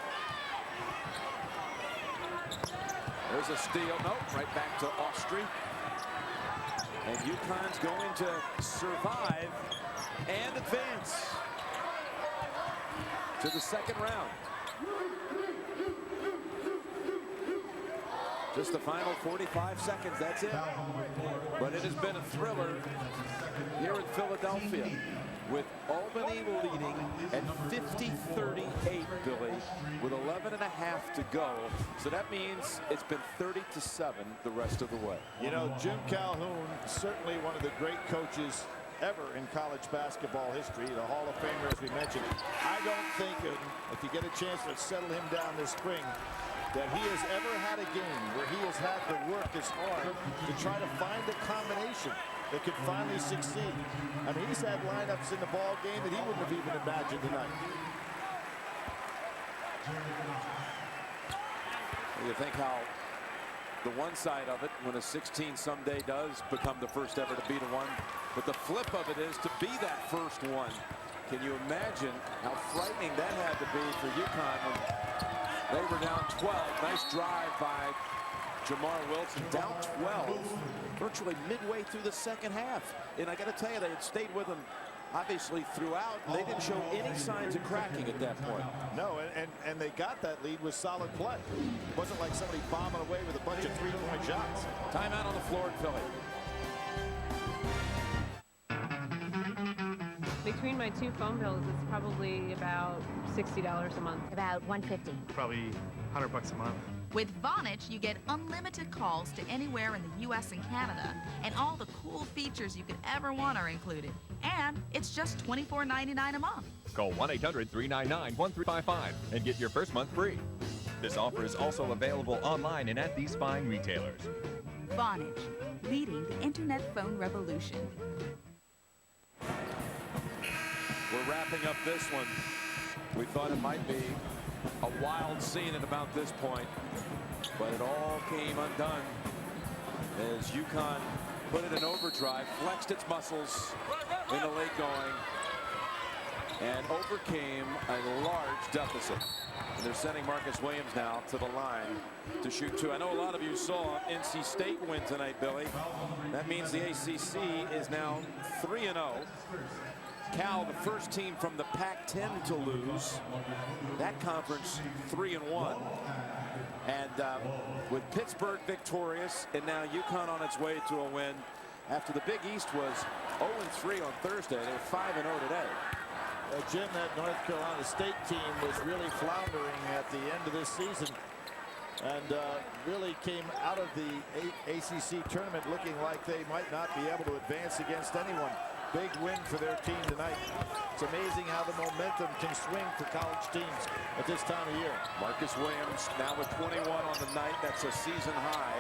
There's a steal. Nope, right back to Austria. And UConn's going to survive and advance to the second round. Just the final 45 seconds, that's it. But it has been a thriller here in Philadelphia with Albany leading at 50-38, Billy, with 11 and a half to go. So that means it's been 30-7 the rest of the way.
You know, Jim Calhoun, certainly one of the great coaches ever in college basketball history, the Hall of Famer, as we mentioned. I don't think, if you get a chance to settle him down this spring, that he has ever had a game where he has had to work as hard to try to find a combination that could finally succeed. I mean, he's had lineups in the ball game that he wouldn't have even imagined tonight.
You think how the one side of it, when a 16 someday does become the first ever to beat a one, but the flip of it is to be that first one. Can you imagine how frightening that had to be for UConn when they were down 12? Nice drive by Jamar Wilson, down 12, virtually midway through the second half. And I got to tell you, they had stayed with him obviously throughout. They didn't show any signs of cracking at that point.
No, and they got that lead with solid play. It wasn't like somebody bombing away with a bunch of three-point shots.
Timeout on the floor in Philly.
Between my two phone bills, it's probably about $60 a month.
About $150.
Probably $100 a month.
With Vonage, you get unlimited calls to anywhere in the U.S. and Canada, and all the cool features you could ever want are included. And it's just $24.99 a month.
Call 1-800-399-1355 and get your first month free. This offer is also available online and at these fine retailers.
Vonage, leading the internet phone revolution.
We're wrapping up this one. We thought it might be a wild scene at about this point, but it all came undone as UConn put it in overdrive, flexed its muscles in the late going, and overcame a large deficit. And they're sending Marcus Williams now to the line to shoot two. I know a lot of you saw NC State win tonight, Billy. That means the ACC is now 3-0. Cal, the first team from the Pac-10 to lose. That conference 3-1. And with Pittsburgh victorious, and now UConn on its way to a win. After the Big East was 0-3 on Thursday, they were 5-0 today.
Jim, that North Carolina State team was really floundering at the end of this season, and really came out of the ACC tournament looking like they might not be able to advance against anyone. Big win for their team tonight. It's amazing how the momentum can swing for college teams at this time of year.
Marcus Williams now with 21 on the night. That's a season high.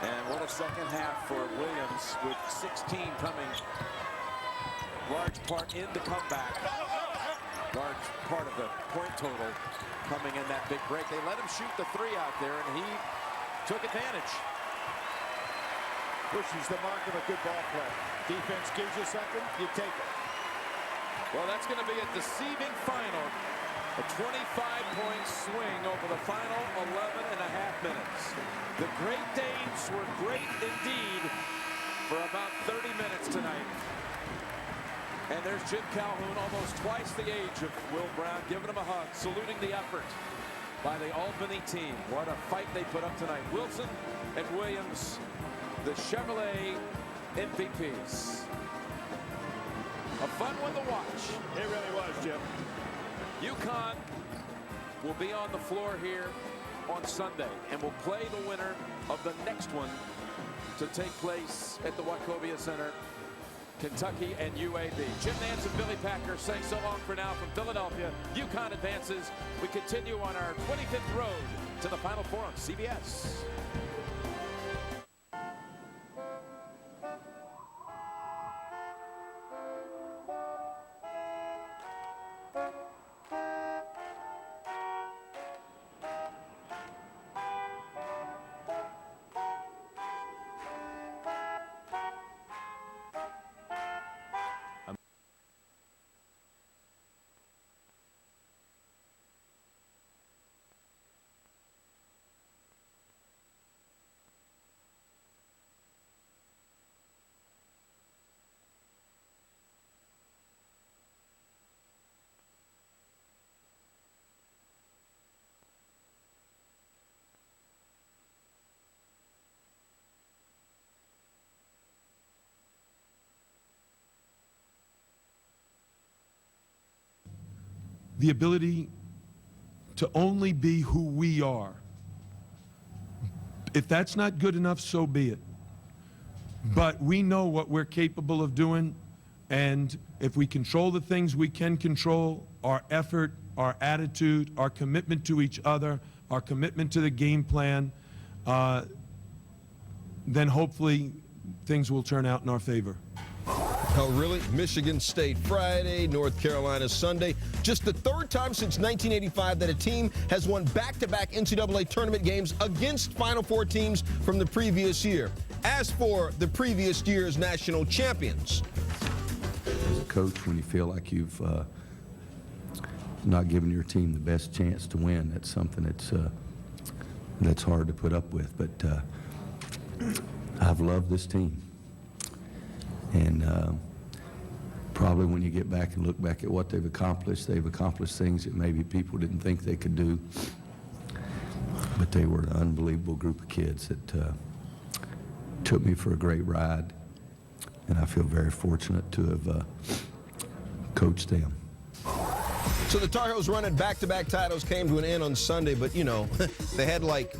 And what a second half for Williams with 16 coming. Large part in the comeback. Large part of the point total coming in that big break. They let him shoot the three out there, and he took advantage.
Which is the mark of a good ball player. Defense gives you something, you take it.
Well, that's going to be a deceiving final. A 25-point swing over the final 11 and a half minutes. The Great Danes were great indeed for about 30 minutes tonight. And there's Jim Calhoun, almost twice the age of Will Brown, giving him a hug, saluting the effort by the Albany team. What a fight they put up tonight. Wilson and Williams, the Chevrolet MVPs. A fun one to watch.
It really was, Jim.
UConn will be on the floor here on Sunday and will play the winner of the next one to take place at the Wachovia Center, Kentucky and UAB. Jim Nance and Billy Packer saying so long for now from Philadelphia. UConn advances. We continue on our 25th road to the Final Four on CBS.
the ability to only be who we are. If that's not good enough, so be it. But we know what we're capable of doing, and if we control the things we can control, our effort, our attitude, our commitment to each other, our commitment to the game plan, then hopefully things will turn out in our favor.
Oh, really? Michigan State Friday, North Carolina Sunday. Just the third time since 1985 that a team has won back-to-back NCAA tournament games against Final Four teams from the previous year. As for the previous year's national champions.
As a coach, when you feel like you've not given your team the best chance to win, that's something that's hard to put up with. But I've loved this team. And probably when you get back and look back at what they've accomplished things that maybe people didn't think they could do. But they were an unbelievable group of kids that took me for a great ride. And I feel very fortunate to have coached them.
So the Tar Heels running back-to-back titles came to an end on Sunday, but, you know, they had like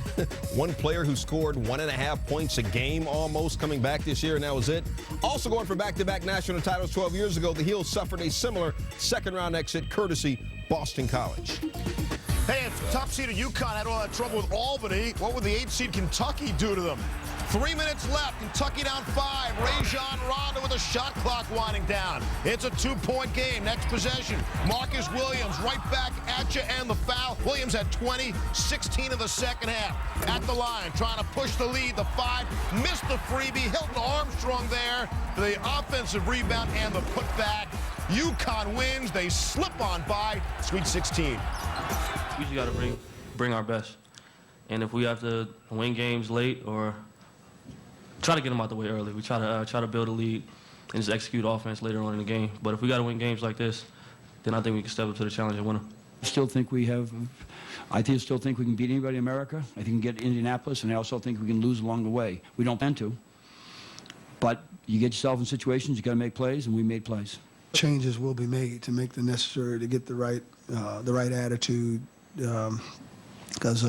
one player who scored 1.5 points a game almost coming back this year, and that was it. Also going for back-to-back national titles 12 years ago, the Heels suffered a similar second-round exit courtesy Boston College.
Hey, if top seed of UConn had all that trouble with Albany, what would the 8th seed Kentucky do to them? 3 minutes left, Kentucky down 5. Rajon Rondo with a shot clock winding down. It's a 2-point game. Next possession, Marcus Williams right back at you and the foul. Williams at 20, 16 of the second half. At the line, trying to push the lead. The 5, missed the freebie. Hilton Armstrong there for the offensive rebound and the putback. UConn wins. They slip on by Sweet 16.
We just got to bring our best. And if we have to win games late or try to get them out the way early, we try to build a lead and just execute offense later on in the game. But if we got to win games like this, then I think we can step up to the challenge and win them.
I still think we can beat anybody in America. I think we can get Indianapolis, and I also think we can lose along the way. We don't plan to. But you get yourself in situations, you got to make plays, and we made plays.
Changes will be made to make the necessary, to get the right attitude, because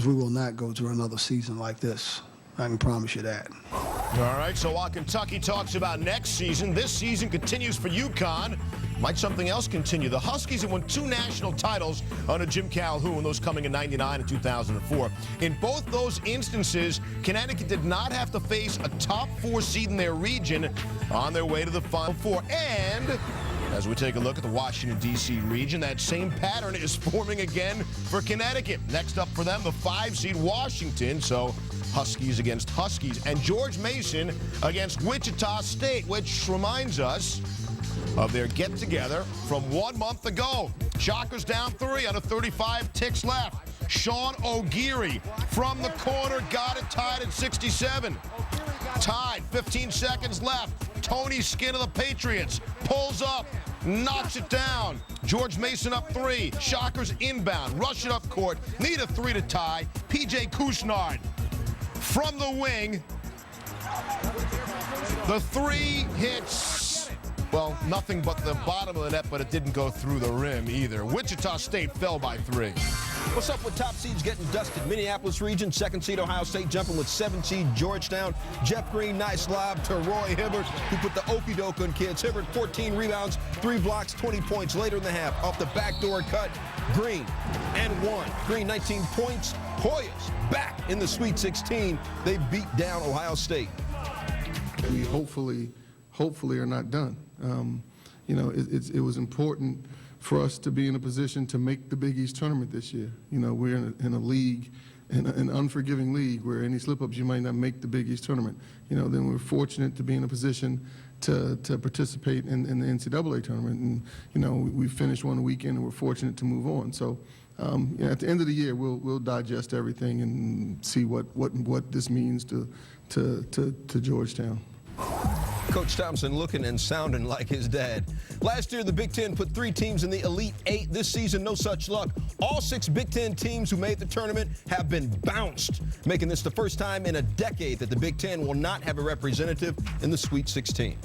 we will not go through another season like this. I can promise you that.
All right, so while Kentucky talks about next season, this season continues for UConn. Might something else continue? The Huskies have won 2 national titles under Jim Calhoun, those coming in '99 and 2004. In both those instances, Connecticut did not have to face a top 4 seed in their region on their way to the Final Four. And as we take a look at the Washington, D.C. region, that same pattern is forming again for Connecticut. Next up for them, the 5 seed Washington. So Huskies against Huskies. And George Mason against Wichita State, which reminds us of their get-together from 1 month ago. Shockers down 3 under 35 ticks left. Sean O'Geary from the corner got it tied at 67. Tied, 15 seconds left. Tony Skinn of the Patriots pulls up, knocks it down. George Mason up 3. Shockers inbound, rush it up court, need a 3 to tie. P.J. Cousinard from the wing. The 3 hits, well, nothing but the bottom of the net, but it didn't go through the rim either. Wichita State fell by 3.
What's up with top seeds getting dusted? Minneapolis region, 2nd seed Ohio State jumping with 7th seed Georgetown. Jeff Green, nice lob to Roy Hibbert, who put the okey doke on kids. Hibbert, 14 rebounds, 3 blocks, 20 points later in the half. Off the backdoor cut, Green and 1. Green, 19 points. Hoyas back in the Sweet 16. They beat down Ohio State.
We hopefully are not done. You know, it was important for us to be in a position to make the Big East tournament this year. You know, we're in a league, an unforgiving league, where any slip-ups you might not make the Big East tournament. You know, then we're fortunate to be in a position to participate in the NCAA tournament. And, you know, we finished one weekend and we're fortunate to move on. So, you know, at the end of the year, we'll digest everything and see what this means to Georgetown.
Coach Thompson looking and sounding like his dad. Last year, the Big Ten put 3 teams in the Elite 8. This season, no such luck. All 6 Big Ten teams who made the tournament have been bounced, making this the first time in a decade that the Big Ten will not have a representative in the Sweet 16.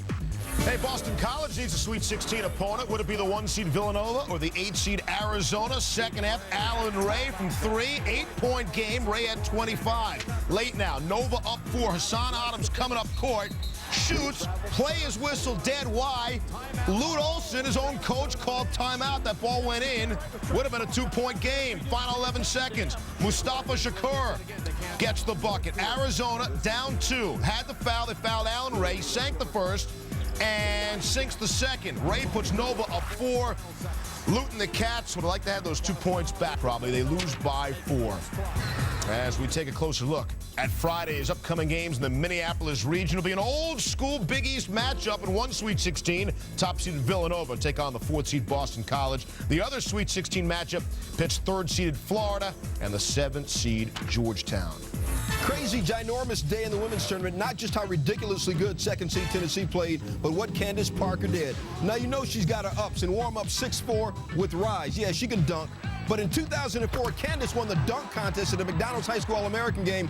Hey, Boston College needs a Sweet 16 opponent. Would it be the 1-seed Villanova or the 8-seed Arizona? Second half, Allen Ray from 3, 8-point game. Ray had 25. Late now, Nova up 4. Hassan Adams coming up court. Shoots, play is whistled dead. Why? Lute Olson, his own coach, called timeout. That ball went in. Would have been a 2-point game. Final 11 seconds. Mustafa Shakur gets the bucket. Arizona down 2. Had the foul. They fouled Allen Ray. Sank the first and sinks the second. Ray puts Nova up 4. Lute and the Cats would like to have those 2 points back. Probably they lose by 4. As we take a closer look at Friday's upcoming games in the Minneapolis region, it'll be an old-school Big East matchup in one Sweet 16. Top-seeded Villanova take on the 4th-seed Boston College. The other Sweet 16 matchup pits 3rd-seeded Florida and the 7th-seed Georgetown.
Crazy, ginormous day in the women's tournament. Not just how ridiculously good second-seed Tennessee played, but what Candace Parker did. Now, you know she's got her ups and warm-up 6'4" with Rise. Yeah, she can dunk. But in 2004, Candace won the dunk contest at the McDonald's High School All-American game.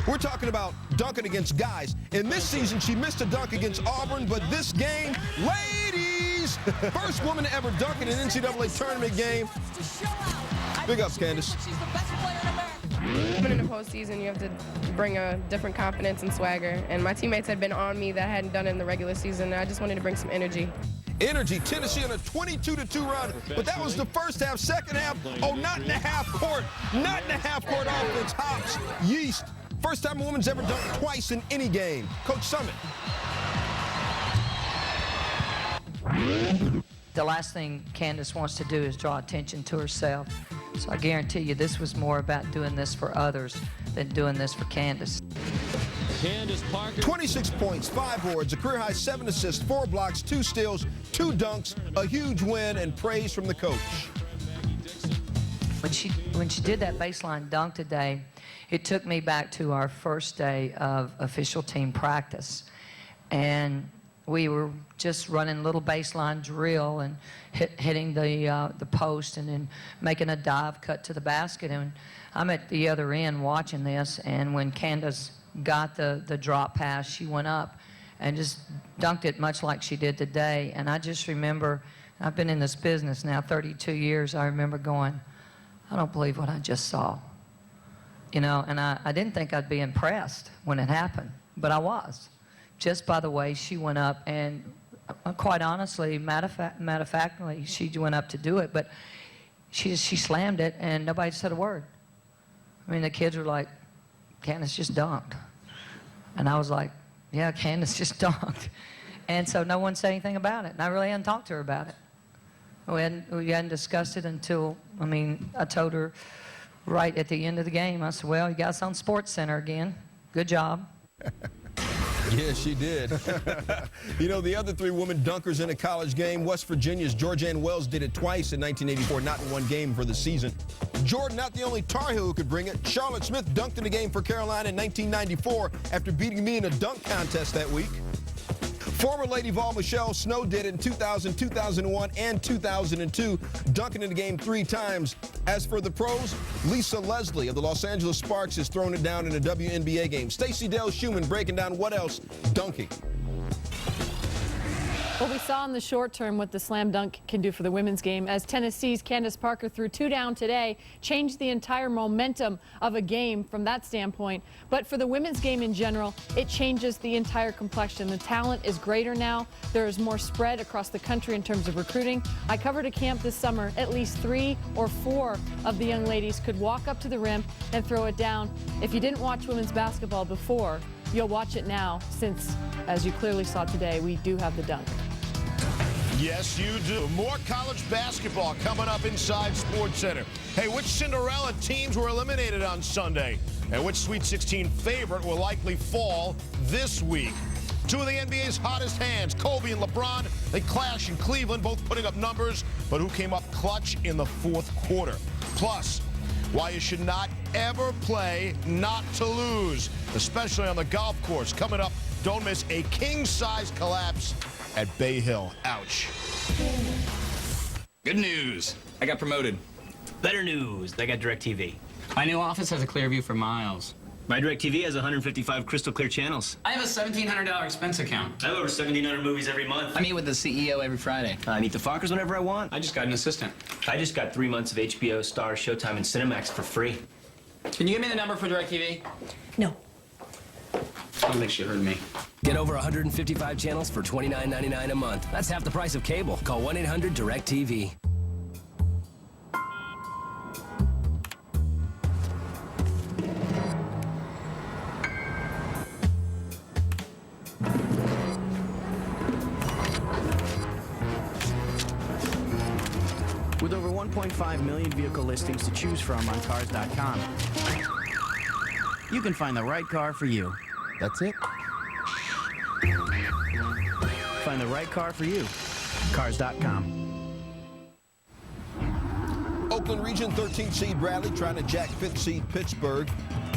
We're talking about dunking against guys. In this season, she missed a dunk against Auburn, but this game, ladies, first woman to ever dunk in an NCAA tournament game. Big ups, Candace.
Even in the postseason, you have to bring a different confidence and swagger. And my teammates had been on me that I hadn't done it in the regular season. And I just wanted to bring some energy.
Energy, Tennessee on a 22-2 run, but that was the first half. Second half, oh, not in the half court. Not in the half court offense. Hops, Yeast. First time a woman's ever dunked twice in any game. Coach Summit.
The last thing Candace wants to do is draw attention to herself. So I guarantee you this was more about doing this for others than doing this for Candace.
Candace Parker. 26 points, 5 boards, a career-high 7 assists, 4 blocks, 2 steals, 2 dunks, a huge win, and praise from the coach.
When she did that baseline dunk today, it took me back to our first day of official team practice. And we were just running a little baseline drill and hitting the post and then making a dive cut to the basket. And I'm at the other end watching this, and when Candace got the drop pass, she went up and just dunked it much like she did today. And I just remember, I've been in this business now 32 years, I remember going, I don't believe what I just saw. You know, and I didn't think I'd be impressed when it happened, but I was. Just by the way she went up, and quite honestly, matter of factly, she went up to do it, but she slammed it and nobody said a word. I mean, the kids were like, Candace just dunked. And I was like, yeah, Candace just dunked. And so no one said anything about it. And I really hadn't talked to her about it. We hadn't discussed it until, I mean, I told her right at the end of the game, I said, well, you guys on Sports Center again. Good job.
Yeah, she did. You know, the other 3 women dunkers in a college game, West Virginia's Georgianne Wells did it twice in 1984, not in one game for the season. Jordan, not the only Tar Heel who could bring it. Charlotte Smith dunked in a game for Carolina in 1994 after beating me in a dunk contest that week. Former Lady Vol Michelle Snow did it in 2000, 2001, and 2002, dunking in the game 3 times. As for the pros, Lisa Leslie of the Los Angeles Sparks has thrown it down in a WNBA game. Stacey Dale Schumann breaking down what else? Dunking.
Well, we saw in the short term what the slam dunk can do for the women's game, as Tennessee's Candace Parker threw 2 down today, changed the entire momentum of a game from that standpoint. But for the women's game in general, it changes the entire complexion. The talent is greater now. There is more spread across the country in terms of recruiting. I covered a camp this summer. At least 3 or 4 of the young ladies could walk up to the rim and throw it down. If you didn't watch women's basketball before, you'll watch it now, since, as you clearly saw today, we do have the dunk.
Yes, you do. More college basketball coming up inside Sports Center. Hey, which Cinderella teams were eliminated on Sunday? And which Sweet 16 favorite will likely fall this week? 2 of the NBA's hottest hands, Kobe and LeBron, they clash in Cleveland, both putting up numbers, but who came up clutch in the 4th quarter? Plus, why you should not ever play not to lose, especially on the golf course. Coming up, don't miss a king-size collapse at Bay Hill. Ouch.
Good news. I got promoted. Better news. I got DirecTV. My new office has a clear view for miles.
My DirecTV has 155 crystal clear channels.
I have a $1,700 expense account.
I have over 1,700 movies every month.
I meet with the CEO every Friday.
I meet the Fockers whenever I want.
I just got an assistant.
I just got 3 months of HBO, Star, Showtime, and Cinemax for free.
Can you give me the number for DirecTV?
No.
I don't think she heard me.
Get over 155 channels for $29.99 a month. That's half the price of cable. Call 1-800-DIRECTV.
With over 1.5 million vehicle listings to choose from on Cars.com, you can find the right car for you.
That's it.
Find the right car for you. Cars.com.
Oakland Region 13th seed Bradley trying to jack 5th seed Pittsburgh.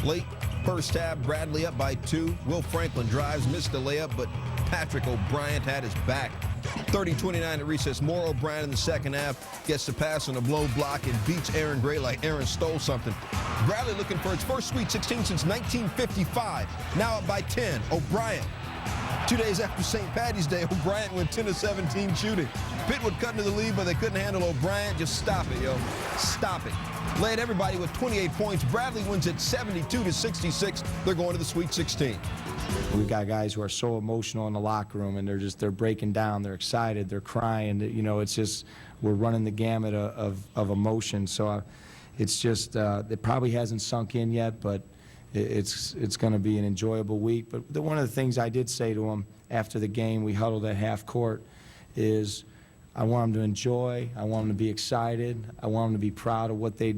Late first half, Bradley up by 2. Will Franklin drives, missed the layup, but Patrick O'Brien had his back. 30-29 at recess. More O'Brien in the second half. Gets the pass on a blow block and beats Aaron Gray like Aaron stole something. Bradley looking for its first Sweet 16 since 1955. Now up by 10. O'Brien. 2 days after St. Patty's Day, O'Brien went 10 of 17 shooting. Pitt would cut into the lead, but they couldn't handle O'Brien. Just stop it, yo. Stop it. Led everybody with 28 points. Bradley wins at 72-66. They're going to the Sweet 16.
We've got guys who are so emotional in the locker room, and they're breaking down. They're excited. They're crying. You know, it's just we're running the gamut of emotion. So it's just it probably hasn't sunk in yet, but it's going to be an enjoyable week. But one of the things I did say to them after the game, we huddled at half court, is I want them to enjoy. I want them to be excited. I want them to be proud of what they've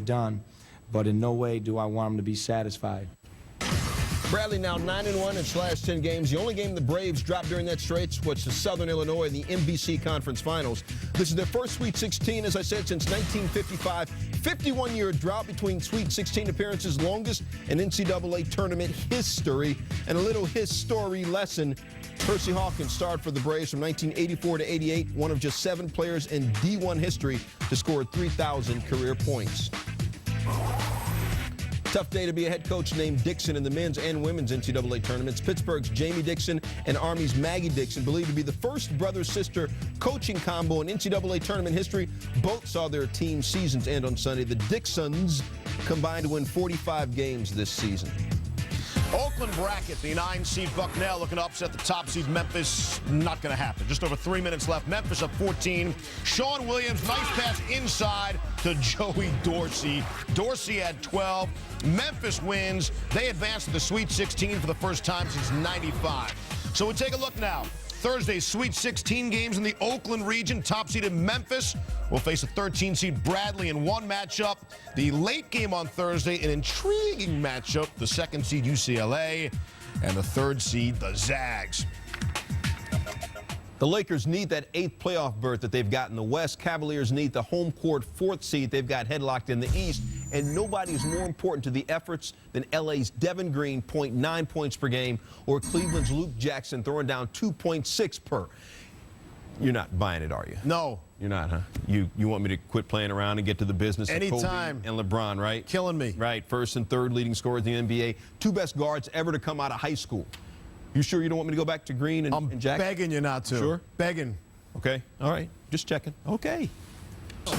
done. But in no way do I want them to be satisfied.
Bradley now 9-1 in its last 10 games. The only game the Braves dropped during that stretch was to Southern Illinois in the NBC Conference Finals. This is their first Sweet 16, as I said, since 1955. 51-year drought between Sweet 16 appearances, longest in NCAA tournament history. And a little history lesson. Percy Hawkins starred for the Braves from 1984 to 88, one of just 7 players in D1 history to score 3,000 career points. Tough day to be a head coach named Dixon in the men's and women's NCAA tournaments. Pittsburgh's Jamie Dixon and Army's Maggie Dixon, believed to be the first brother-sister coaching combo in NCAA tournament history. Both saw their team seasons end on Sunday. The Dixons combined to win 45 games this season.
Oakland bracket, the 9 seed Bucknell looking to upset the top seed Memphis. Not going to happen. Just over 3 minutes left. Memphis up 14. Sean Williams, nice pass inside to Joey Dorsey. Dorsey had 12. Memphis wins. They advance to the Sweet 16 for the first time since '95. So we take a look now. Thursday's Sweet 16 games in the Oakland region. Top seeded Memphis will face a 13-seed Bradley in one matchup. The late game on Thursday, an intriguing matchup. The 2nd seed UCLA and the 3rd seed the Zags.
The Lakers need that 8th playoff berth that they've got in the West. Cavaliers need the home court 4th seed they've got headlocked in the East. And nobody is more important to the efforts than LA's Devin Green, 0.9 points per game, or Cleveland's Luke Jackson throwing down 2.6 per. You're not buying it, are you?
No.
You're not, huh? You want me to quit playing around and get to the business of
Anytime.
Kobe and LeBron, right?
Killing me.
Right, 1st and 3rd leading scorers in the NBA. 2 best guards ever to come out of high school. You sure you don't want me to go back to Green and Jackson?
I'm begging you not to.
Sure?
Begging.
Okay, all right, just checking. Okay.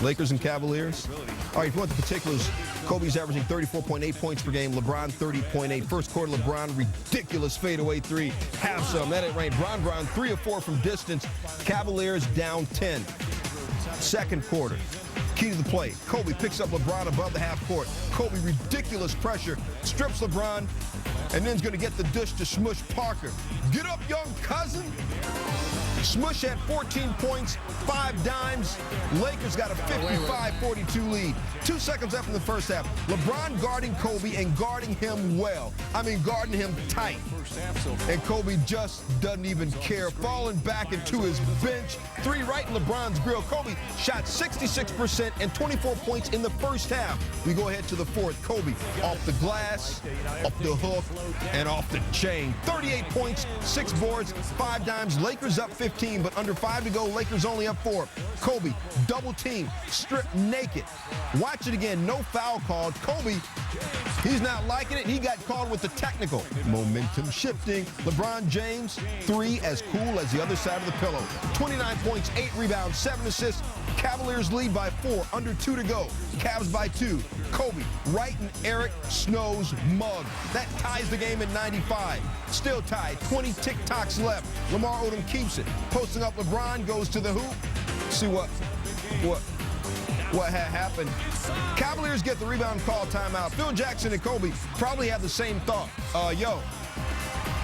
Lakers and Cavaliers. All right, if you want the particulars, Kobe's averaging 34.8 points per game. LeBron 30.8. First quarter, LeBron, ridiculous fadeaway 3. Have some. That ain't right. Brown 3 of 4 from distance. Cavaliers down 10. Second quarter. Key to the play. Kobe picks up LeBron above the half court. Kobe, ridiculous pressure. Strips LeBron. And then's going to get the dish to Smush Parker. Get up, young cousin. Smush had 14 points, 5 dimes. Lakers got a 55-42 lead. 2 seconds left in the first half. LeBron guarding Kobe and guarding him well. I mean, guarding him tight. And Kobe just doesn't even care. Falling back into his bench. 3 right in LeBron's grill. Kobe shot 66% and 24 points in the first half. We go ahead to the 4th. Kobe off the glass, off the hook, and off the chain. 38 points, 6 boards, 5 dimes. Lakers up 15. 15, but under 5 to go. Lakers only up 4. Kobe, double team, stripped naked. Watch it again, no foul called. Kobe, he's not liking it. He got called with the technical. Momentum shifting. LeBron James, 3 as cool as the other side of the pillow. 29 points, 8 rebounds, 7 assists. Cavaliers lead by 4, under 2 to go. Cavs by 2. Kobe, right in Eric Snow's mug. That ties the game at 95. Still tied, 20 tick-tocks left. Lamar Odom keeps it. Posting up LeBron, goes to the hoop. See what had happened. Cavaliers get the rebound call, timeout. Phil Jackson and Kobe probably have the same thought. Yo,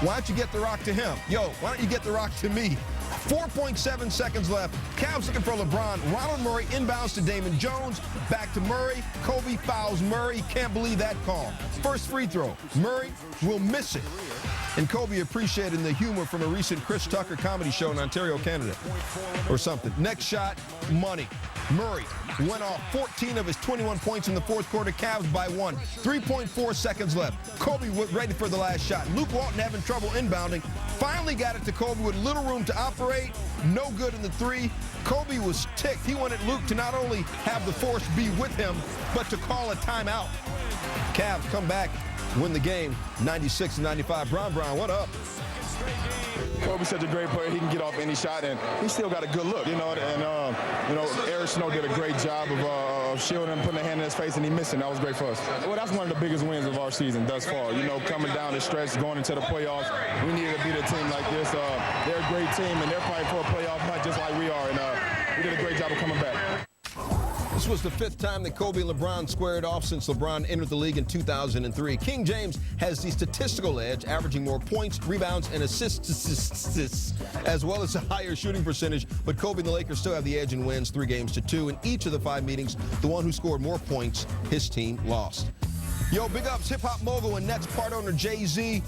why don't you get the rock to him? Yo, why don't you get the rock to me? 4.7 seconds left. Cavs looking for LeBron. Ronald Murray inbounds to Damon Jones. Back to Murray. Kobe fouls Murray. Can't believe that call. First free throw. Murray will miss it. And Kobe appreciating the humor from a recent Chris Tucker comedy show in Ontario, Canada, or something. Next shot, money. Murray went off 14 of his 21 points in the fourth quarter. Cavs by 1. 3.4 seconds left. Kobe ready for the last shot. Luke Walton having trouble inbounding. Finally got it to Kobe with little room to operate. No good in the 3. Kobe was ticked. He wanted Luke to not only have the force be with him, but to call a timeout. Cavs come back, win the game, 96-95. Brown, what up?
Kobe's such a great player. He can get off any shot, and he still got a good look, you know. And Eric Snow did a great job of shielding him, putting a hand in his face, and he missed it. That was great for us. Well, that's one of the biggest wins of our season thus far. You know, coming down the stretch, going into the playoffs, we needed to beat a team like this. They're a great team, and they're fighting for a playoff hunt just like we are, and we did a great job of coming back.
This was the 5th time that Kobe and LeBron squared off since LeBron entered the league in 2003. King James has the statistical edge, averaging more points, rebounds, and assists, as well as a higher shooting percentage. But Kobe and the Lakers still have the edge and wins 3-2. In each of the 5 meetings, the one who scored more points, his team lost. Yo, big ups, hip-hop mogul and Nets part owner Jay-Z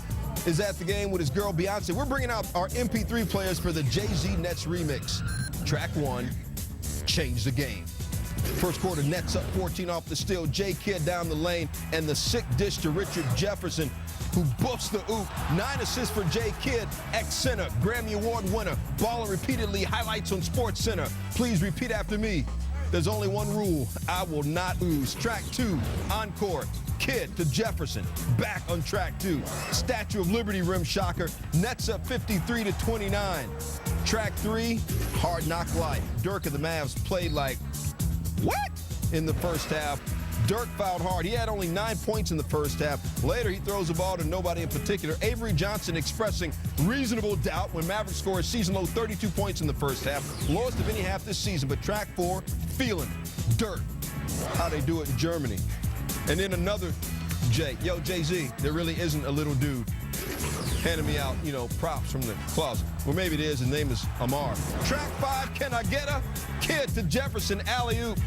is at the game with his girl Beyonce. We're bringing out our MP3 players for the Jay-Z Nets remix. Track 1, Change the Game. First quarter, Nets up 14 off the steal. J. Kidd down the lane, and the sick dish to Richard Jefferson, who buffs the oop. 9 assists for J. Kidd, ex-center, Grammy Award winner, balling repeatedly, highlights on Sports Center. Please repeat after me. There's only one rule. I will not lose. Track 2, encore. Kidd to Jefferson, back on track 2. Statue of Liberty rim shocker. Nets up 53-29. Track 3, Hard Knock Life. Dirk of the Mavs played like what? In the first half. Dirk fouled hard. He had only 9 points in the first half. Later, he throws the ball to nobody in particular. Avery Johnson expressing reasonable doubt when Mavericks scored a season-low 32 points in the first half. Lowest of any half this season, but track 4, feeling Dirk. How they do it in Germany. And then another Jay-Z, there really isn't a little dude handing me out, props from the closet. Well, maybe it is. His name is Amar. Track 5, Can I Get a Kidd to Jefferson, alley-oop.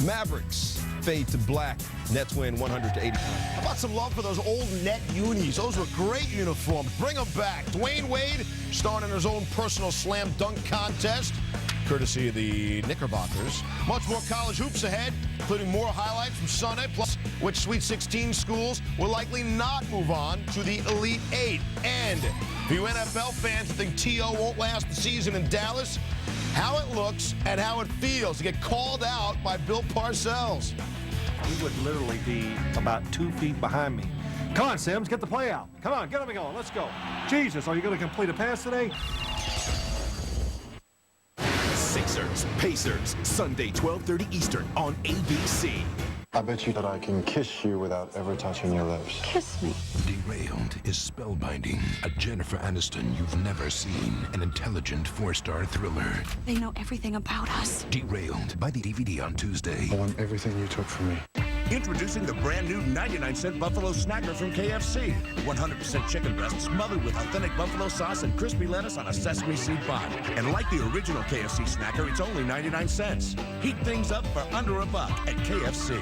Mavericks fade to black. Nets win 100-80.
How about some love for those old net unis? Those were great uniforms. Bring them back. Dwayne Wade starting his own personal slam dunk contest, courtesy of the Knickerbockers. Much more college hoops ahead, including more highlights from Sunday, plus which Sweet 16 schools will likely not move on to the Elite 8. And for you NFL fans who think T.O. won't last the season in Dallas, how it looks and how it feels to get called out by Bill Parcells.
He would literally be about 2 feet behind me. Come on, Sims, get the play out. Come on, get him going. Let's go. Jesus, are you going to complete a pass today?
Sixers, Pacers, Sunday, 12:30 Eastern on ABC.
I bet you that I can kiss you without ever touching your lips.
Kiss me.
Derailed is spellbinding. A Jennifer Aniston you've never seen. An intelligent 4-star thriller.
They know everything about us.
Derailed. Buy the DVD on Tuesday.
I want everything you took from me.
Introducing the brand new 99-cent Buffalo Snacker from KFC. 100% chicken breast smothered with authentic buffalo sauce and crispy lettuce on a sesame seed bun. And like the original KFC Snacker, it's only 99 cents. Heat things up for under $1 at KFC.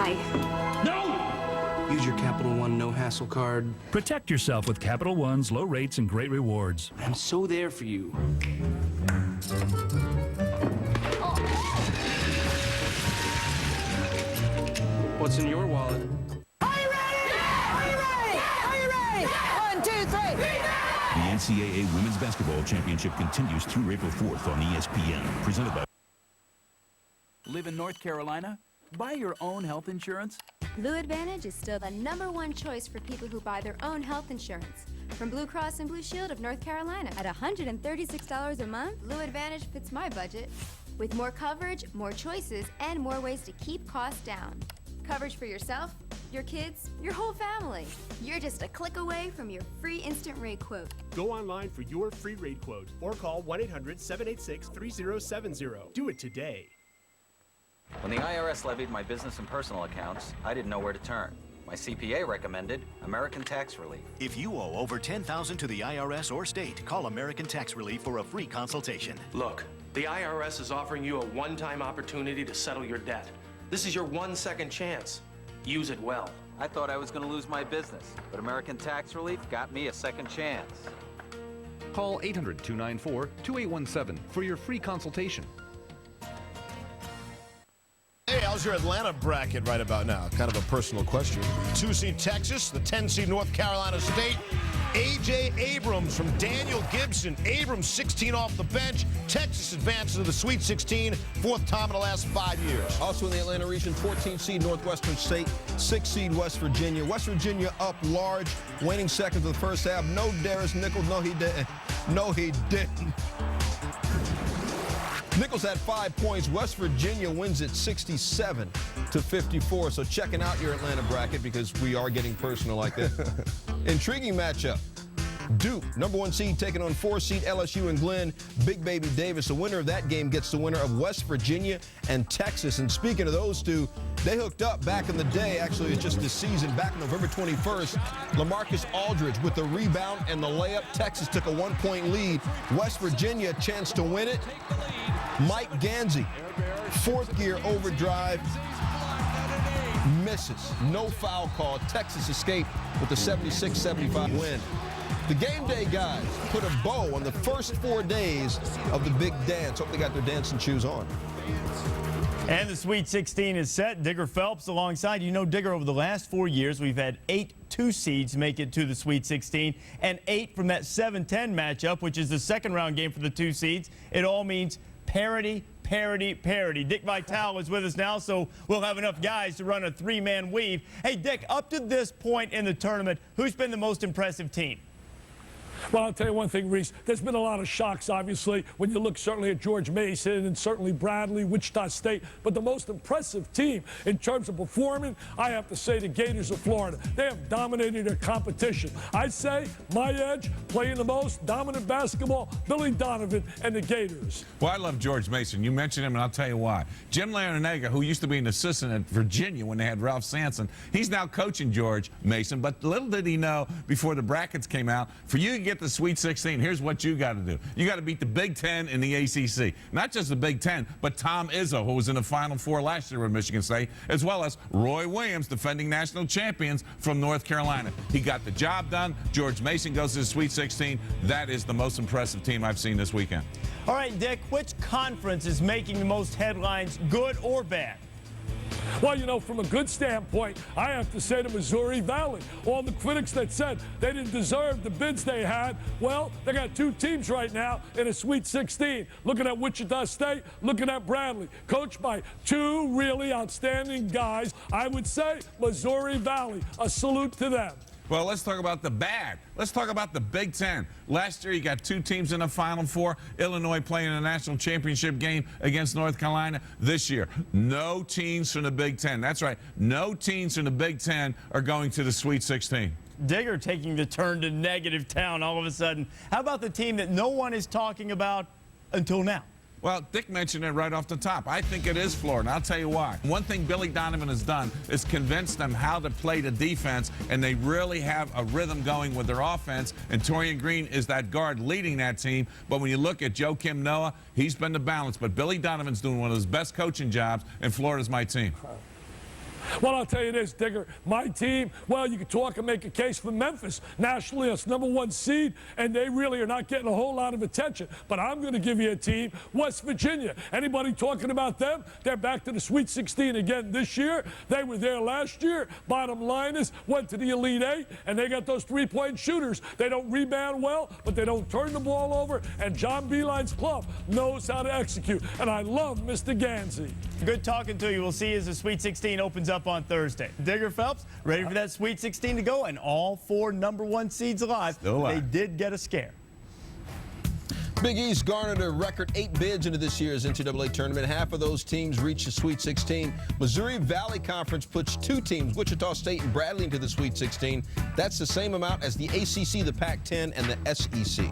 Hi.
No! Use your Capital One no-hassle card.
Protect yourself with Capital One's low rates and great rewards.
I'm so there for you. What's in your wallet?
Are you ready? Are you ready? Are you ready? 1, 2, 3.
The NCAA Women's Basketball Championship continues through April 4th on ESPN. Presented by...
Live in North Carolina? Buy your own health insurance?
Blue Advantage is still the #1 choice for people who buy their own health insurance. From Blue Cross and Blue Shield of North Carolina. At $136 a month, Blue Advantage fits my budget. With more coverage, more choices, and more ways to keep costs down. Coverage for yourself, your kids, your whole family. You're just a click away from your free instant rate quote.
Go online for your free rate quote or call 1-800-786-3070. Do it today.
When the IRS levied my business and personal accounts, I didn't know where to turn. My CPA recommended American Tax Relief.
If you owe over $10,000 to the IRS or state, call American Tax Relief for a free consultation.
Look, the IRS is offering you a one-time opportunity to settle your debt. This is your 1 second chance. Use it well.
I thought I was going to lose my business, but American Tax Relief got me a second chance.
Call 800-294-2817 for your free consultation.
Hey, how's your Atlanta bracket right about now? Kind of a personal question. 2-seed Texas, the 10-seed North Carolina State. A.J. Abrams from Daniel Gibson. Abrams 16 off the bench. Texas advances to the Sweet 16, fourth time in the last 5 years.
Also in the Atlanta region, 14-seed Northwestern State, 6-seed West Virginia. West Virginia up large, waning seconds of the first half. No Darius Nichols. No, he didn't. No, he didn't. Nichols had 5 points. West Virginia wins it 67-54. So checking out your Atlanta bracket because we are getting personal like that. Intriguing matchup. Duke, #1 seed, taking on 4-seed LSU and Glenn. Big Baby Davis. The winner of that game gets the winner of West Virginia and Texas. And speaking of those two, they hooked up back in the day. Actually, it's just this season. Back on November 21st, LaMarcus Aldridge with the rebound and the layup. Texas took a 1-point lead. West Virginia, chance to win it. Mike Gansey, fourth gear overdrive, misses. No foul call. Texas escaped with the 76-75 win. The game day guys put a bow on the first 4 days of the big dance. Hope they got their dancing shoes on.
And the Sweet 16 is set. Digger Phelps alongside. You know, Digger, over the last 4 years, we've had 8 2-seeds make it to the Sweet 16 and 8 from that 7-10 matchup, which is the second-round game for the 2 seeds. It all means parity, parity, parity. Dick Vitale is with us now, so we'll have enough guys to run a 3-man weave. Hey, Dick, up to this point in the tournament, who's been the most impressive team?
Well, I'll tell you one thing, Reese. There's been a lot of shocks, obviously, when you look certainly at George Mason and certainly Bradley, Wichita State. But the most impressive team in terms of performing, I have to say the Gators of Florida. They have dominated their competition. I'd say my edge, playing the most dominant basketball, Billy Donovan and the Gators. Well, I love George Mason. You mentioned him, and I'll tell you why. Jim Larinaga, who used to be an assistant at Virginia when they had Ralph Sampson, he's now coaching George Mason. But little did he know before the brackets came out, for you to get the Sweet 16, here's what you got to do. You got to beat the Big Ten and the ACC. Not just the Big Ten, but Tom Izzo, who was in the Final Four last year with Michigan State, as well as Roy Williams, defending national champions from North Carolina. He got the job done. George Mason goes to the Sweet 16. That is the most impressive team I've seen this weekend.
All right, Dick, which conference is making the most headlines, good or bad?
Well, you know, from a good standpoint, I have to say the Missouri Valley. All the critics that said they didn't deserve the bids they had, well, they got 2 teams right now in a Sweet 16. Looking at Wichita State, looking at Bradley, coached by 2 really outstanding guys. I would say Missouri Valley, a salute to them. Well, let's talk about the bad. Let's talk about the Big Ten. Last year, you got 2 teams in the Final Four. Illinois playing a national championship game against North Carolina. This year, no teams from the Big Ten. That's right. No teams from the Big Ten are going to the Sweet 16.
Digger taking the turn to negative town all of a sudden. How about the team that no one is talking about until now?
Well, Dick mentioned it right off the top. I think it is Florida, and I'll tell you why. One thing Billy Donovan has done is convince them how to play the defense, and they really have a rhythm going with their offense, and Torian Green is that guard leading that team. But when you look at Joakim Noah, he's been the balance. But Billy Donovan's doing one of his best coaching jobs, and Florida's my team. Well, I'll tell you this, Digger. My team, well, you can talk and make a case for Memphis. Nationally, it's #1 seed, and they really are not getting a whole lot of attention. But I'm going to give you a team, West Virginia. Anybody talking about them? They're back to the Sweet 16 again this year. They were there last year. Bottom line is, went to the Elite Eight, and they got those three-point shooters. They don't rebound well, but they don't turn the ball over, and John Beilein's club knows how to execute. And I love Mr. Gansey.
Good talking to you. We'll see you as the Sweet 16 opens up on Thursday. Digger Phelps, ready for that Sweet 16 to go, and all 4 #1 seeds alive. They did get a scare.
Big East garnered a record 8 bids into this year's NCAA tournament. Half of those teams reached the Sweet 16. Missouri Valley Conference puts 2 teams, Wichita State and Bradley, into the Sweet 16. That's the same amount as the ACC, the Pac-10, and the SEC.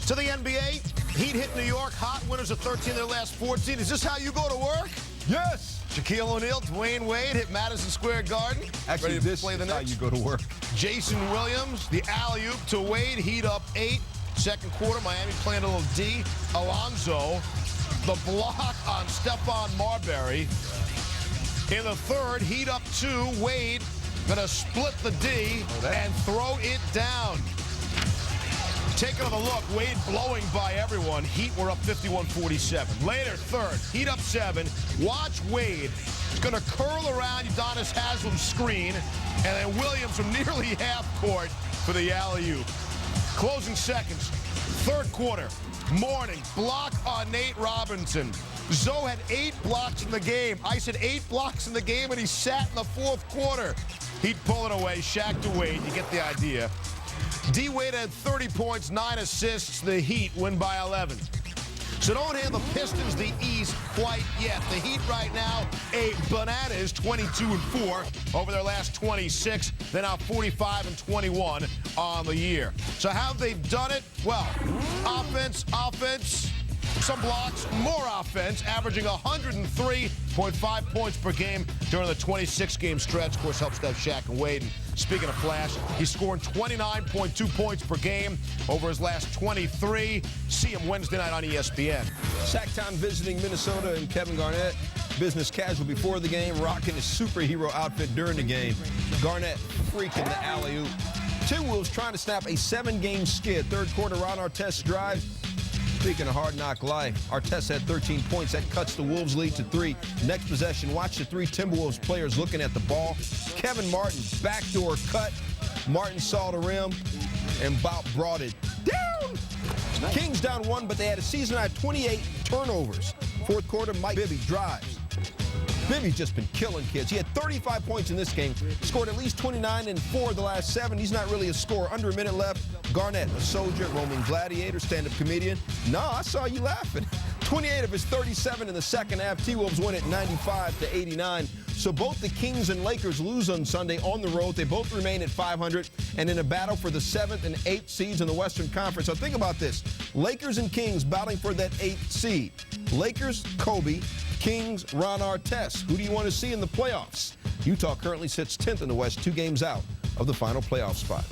To the NBA, Heat hit New York. Hot winners of 13 of their last 14. Is this how you go to work?
Yes.
Shaquille O'Neal, Dwayne Wade hit Madison Square Garden.
Actually,
ready to
this
play the
is how
next.
you go to work.
Jason Williams, the alley-oop to Wade. Heat up 8. Second quarter, Miami playing a little D. Alonzo, the block on Stephon Marbury. In the third, Heat up 2. Wade gonna split the D and throw it down. Taking a look, Wade blowing by everyone. Heat were up 51-47. Later, third, Heat up 7. Watch Wade. He's going to curl around Udonis Haslam's screen, and then Williams from nearly half court for the alley-oop. Closing seconds, third quarter. Morning, block on Nate Robinson. Zoe had 8 blocks in the game. I said 8 blocks in the game, and he sat in the fourth quarter. He'd pull it away. Shaq to Wade. You get the idea. D-Wade had 30 points, 9 assists. The Heat win by 11. So don't hand the Pistons the East quite yet. The Heat right now, a bananas, 22-4 over their last 26. They're now 45-21 on the year. So how have they done it? Well, offense, some blocks, more offense, averaging 103.5 points per game during the 26-game stretch. Of course, helps to have Shaq and Wade. And speaking of Flash, he's scoring 29.2 points per game over his last 23. See him Wednesday night on ESPN.
Sacktown visiting Minnesota, and Kevin Garnett, business casual before the game, rocking his superhero outfit during the game. Garnett freaking the alley-oop. Timberwolves trying to snap a 7-game skid. Third quarter, Ron Artest drives. Speaking of hard knock life, Artest had 13 points. That cuts the Wolves' lead to 3. Next possession, watch the 3 Timberwolves players looking at the ball. Kevin Martin, backdoor cut. Martin saw the rim and brought it down. Kings down 1, but they had a season-high 28 turnovers. Fourth quarter, Mike Bibby drives. Bibby's just been killing kids. He had 35 points in this game, scored at least 29 in 4 of the last 7. He's not really a scorer. Under a minute left. Garnett, a soldier, roaming gladiator, stand-up comedian. No, I saw you laughing. 28 of his 37 in the second half. T-Wolves win at 95-89. So both the Kings and Lakers lose on Sunday on the road. They both remain at 500 and in a battle for the 7th and 8th seeds in the Western Conference. So think about this. Lakers and Kings battling for that 8th seed. Lakers, Kobe. Kings, Ron Artest. Who do you want to see in the playoffs? Utah currently sits 10th in the West, 2 games out of the final playoff spot.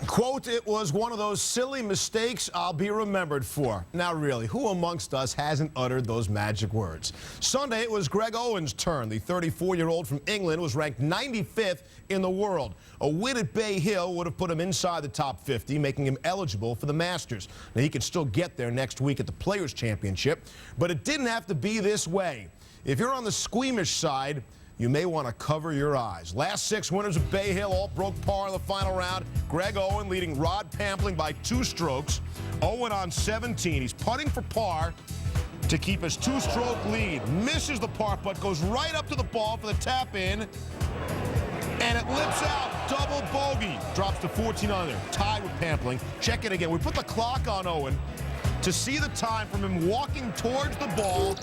Quote, it was one of those silly mistakes I'll be remembered for. Now, really, who amongst us hasn't uttered those magic words? Sunday, it was Greg Owen's turn. The 34-year-old from England was ranked 95th in the world. A win at Bay Hill would have put him inside the top 50, making him eligible for the Masters. Now, he could still get there next week at the Players' Championship, but it didn't have to be this way. If you're on the squeamish side, you may want to cover your eyes. Last 6 winners of Bay Hill all broke par in the final round. Greg Owen leading Rod Pampling by 2 strokes. Owen on 17. He's putting for par to keep his 2-stroke lead. Misses the par putt, goes right up to the ball for the tap-in, and it lips out. Double bogey. Drops to 14 under. Tied with Pampling. Check it again. We put the clock on Owen to see the time from him walking towards the ball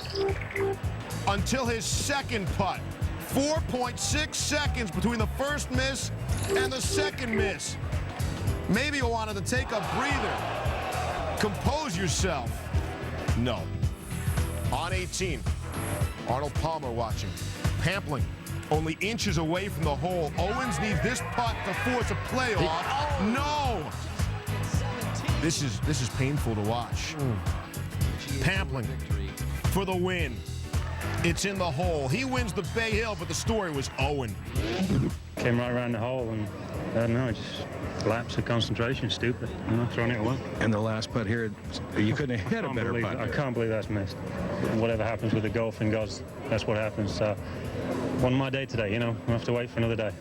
until his second putt. 4.6 seconds between the first miss and the second miss. Maybe you wanted to take a breather. Compose yourself. No. On 18, Arnold Palmer watching. Pampling only inches away from the hole. Owens needs this putt to force a playoff. No! This is painful to watch. Pampling for the win. It's in the hole. He wins the Bay Hill, but the story was Owen.
Came right around the hole, and I don't know, just lapse of concentration, stupid, throwing it away.
And the last putt here, you couldn't have hit a better putt.
I can't believe that's missed. Whatever happens with the golfing gods, that's what happens. One my day today, we'll have to wait for another day.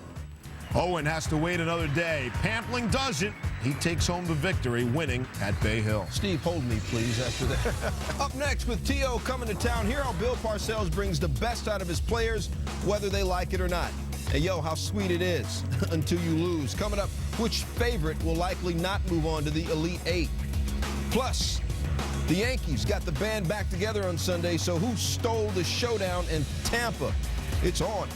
Owen has to wait another day. Pampling doesn't. He takes home the victory, winning at Bay Hill.
Steve, hold me, please, after that. Up next with T.O. coming to town, hear how Bill Parcells brings the best out of his players, whether they like it or not. And yo, how sweet it is until you lose. Coming up, which favorite will likely not move on to the Elite Eight? Plus, the Yankees got the band back together on Sunday, so who stole the showdown in Tampa? It's on.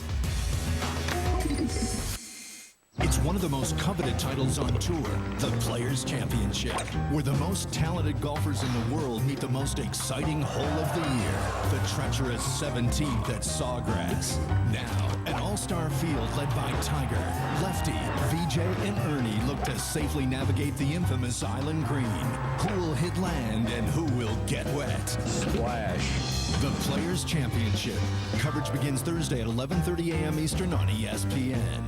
It's one of the most coveted titles on tour, the Players' Championship, where the most talented golfers in the world meet the most exciting hole of the year, the treacherous 17th at Sawgrass. Now, an all-star field led by Tiger, Lefty, VJ, and Ernie look to safely navigate the infamous Island Green. Who will hit land and who will get wet? Splash. The Players' Championship. Coverage begins Thursday at 11:30 a.m. Eastern on ESPN.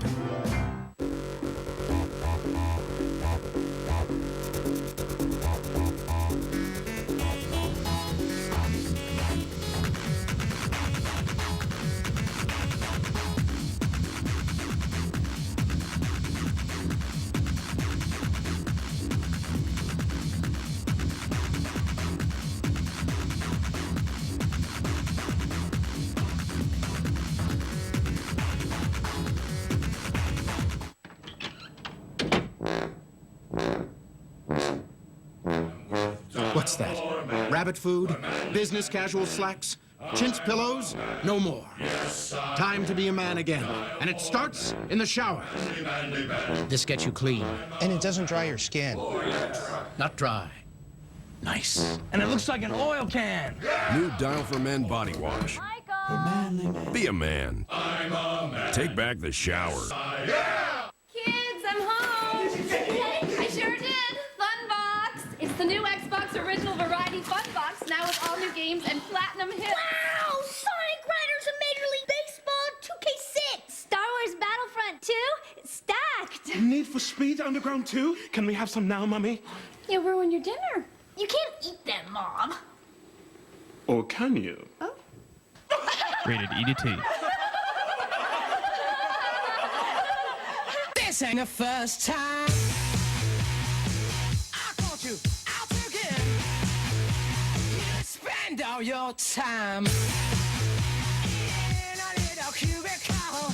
What's that? Rabbit food? Business casual slacks? Chintz pillows? No more. Time to be a man again. And it starts in the shower. This gets you clean.
And it doesn't dry your skin.
Not dry. Nice.
And it looks like an oil can.
New Dial for Men body wash. Be a man.
I'm a man.
Take back the shower.
Yeah!
Kids, I'm home. I sure did. Fun Box. It's the new Xbox Original Variety Fun Box, now with all new games and platinum hits.
Wow! Sonic Riders and Major League Baseball 2K6.
Star Wars Battlefront 2, stacked.
Need for Speed Underground 2? Can we have some now, Mummy?
You ruined your dinner.
You can't eat them, Mom.
Or can you?
Oh.
Rated E to T.
This ain't the first time. I caught you out again. You spend all your time in a little cubicle.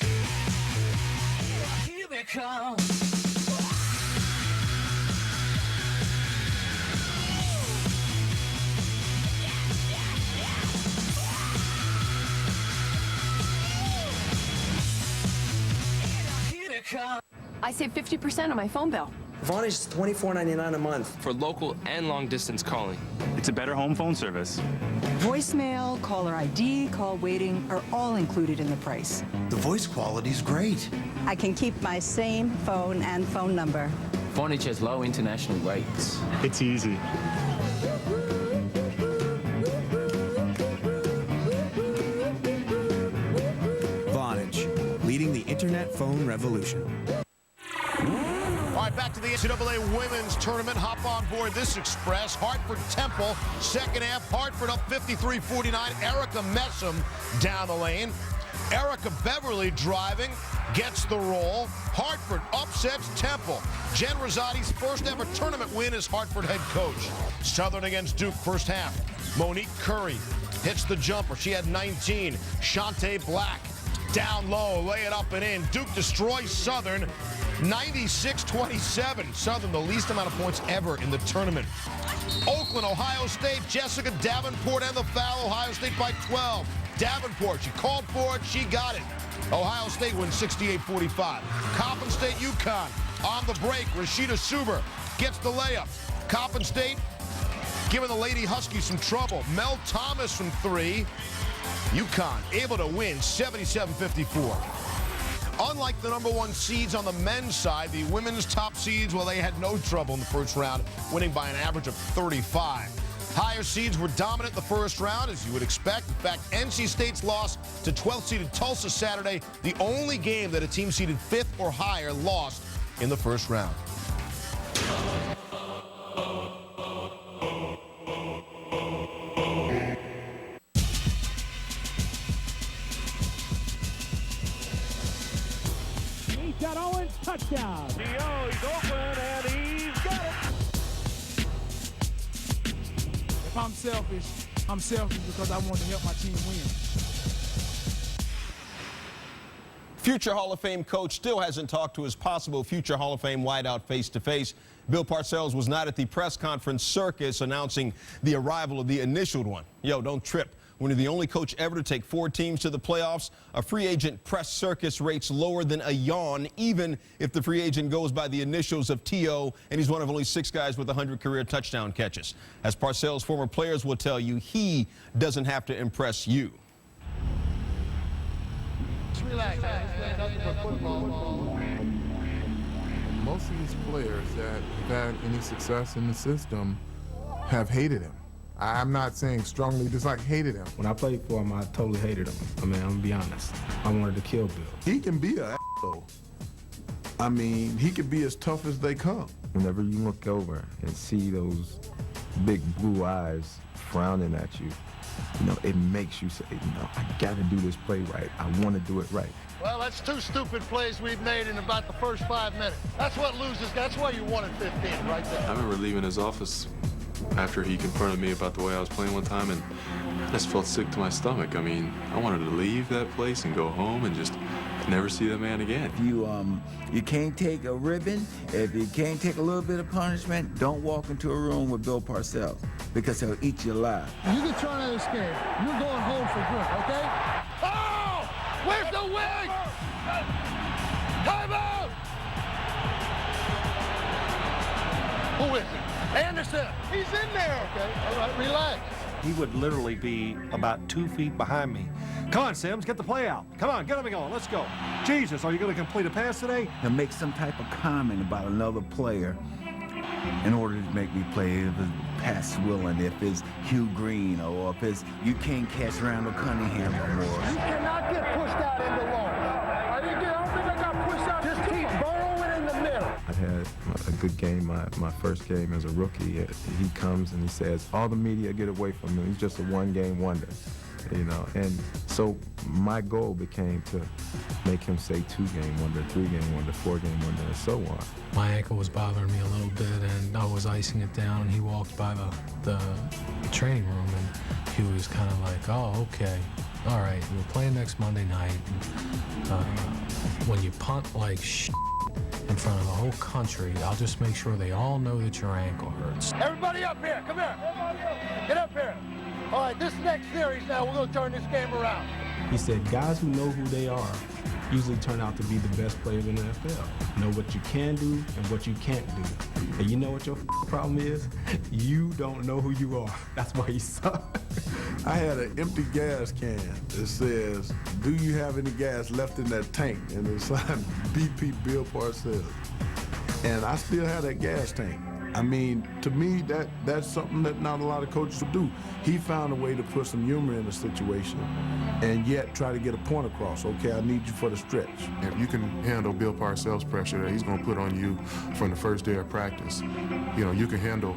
In a cubicle.
I save 50% on my phone bill.
Vonage is $24.99 a month.
For local and long-distance calling.
It's a better home phone service.
Voicemail, caller ID, call waiting are all included in the price.
The voice quality's great.
I can keep my same phone and phone number.
Vonage has low international rates.
It's easy.
Vonage, leading the internet phone revolution.
All right, back to the NCAA Women's Tournament. Hop on board this express. Hartford-Temple, second half. Hartford up 53-49. Erica Messam down the lane. Erica Beverly driving, gets the roll. Hartford upsets Temple. Jen Rosati's first ever tournament win as Hartford head coach. Southern against Duke first half. Monique Curry hits the jumper. She had 19. Shantae Black down low, lay it up and in. Duke destroys Southern 96-27. Southern, the least amount of points ever in the tournament. Oakland, Ohio State, Jessica Davenport and the foul. Ohio State by 12. Davenport, she called for it, she got it. Ohio State wins 68-45. Coppin State, UConn on the break. Rashida Suber gets the layup. Coppin State giving the Lady Huskies some trouble. Mel Thomas from three. UConn able to win 77-54. Unlike the number one seeds on the men's side, the women's top seeds, well, they had no trouble in the first round, winning by an average of 35. Higher seeds were dominant in the first round, as you would expect. In fact, NC State's loss to 12th-seeded Tulsa Saturday, the only game that a team seeded 5th or higher lost in the first round.
He's got Owens, touchdown. He's open, and he's got it. If I'm selfish because I want to help my team win.
Future Hall of Fame coach still hasn't talked to his possible future Hall of Fame wideout face-to-face. Bill Parcells was not at the press conference circus announcing the arrival of the initialed one. Yo, don't trip. When you're the only coach ever to take 4 teams to the playoffs, a free agent press circus rates lower than a yawn, even if the free agent goes by the initials of T.O., and he's one of only 6 guys with 100 career touchdown catches. As Parcells' former players will tell you, he doesn't have to impress you.
Relax. Most of these players that have had any success in the system have hated him. I'm not saying strongly dislike, hated him.
When I played for him, I totally hated him. I mean, I'm gonna be honest. I wanted to kill Bill.
He can be an asshole. I mean, he can be as tough as they come.
Whenever you look over and see those big blue eyes frowning at you, you know, it makes you say, you know, I gotta do this play right. I want to do it right.
Well, that's 2 stupid plays we've made in about the first 5 minutes. That's what loses. That's why you won at 15 right there.
I remember leaving his office after he confronted me about the way I was playing one time, and I just felt sick to my stomach. I mean, I wanted to leave that place and go home and just never see that man again.
If you can't take a ribbon, if you can't take a little bit of punishment, don't walk into a room with Bill Parcells, because he'll eat you alive.
You can try to escape. You're going home for good, okay? Oh! Where's the wing? Time out! Who is it? Anderson! He's in there! Okay, all right, relax.
He would literally be about 2 feet behind me. Come on, Sims, get the play out. Come on, get him going, let's go. Jesus, are you going to complete a pass today?
He'll make some type of comment about another player in order to make me play. If it's pass willing, if it's Hugh Green, or if it's you can't catch Randall Cunningham anymore.
You cannot get pushed out in the long. I don't think I got pushed out. Just keep burrowing in the middle.
I had a good game, my first game as a rookie. He comes and he says, all the media get away from him. He's just a one-game wonder, you know. And so my goal became to make him say 2-game wonder, 3-game wonder, 4-game wonder, and so on.
My ankle was bothering me a little bit, and I was icing it down, and he walked by the training room, and he was kind of like, oh, okay, all right, we're playing next Monday night. And, when you punt like shit in front of the whole country, I'll just make sure they all know that your ankle hurts.
Everybody up here, come here. Get up here. All right, this next series now, we're going to turn this game around.
He said, guys who know who they are usually turn out to be the best players in the NFL. Know what you can do and what you can't do. And you know what your problem is? You don't know who you are. That's why you suck.
I had an empty gas can that says, do you have any gas left in that tank? And it signed BP Bill Parcells. And I still have that gas tank. I mean, to me, that's something that not a lot of coaches would do. He found a way to put some humor in the situation and yet try to get a point across. Okay, I need you for the stretch.
If you can handle Bill Parcells' pressure that he's going to put on you from the first day of practice, you know, you can handle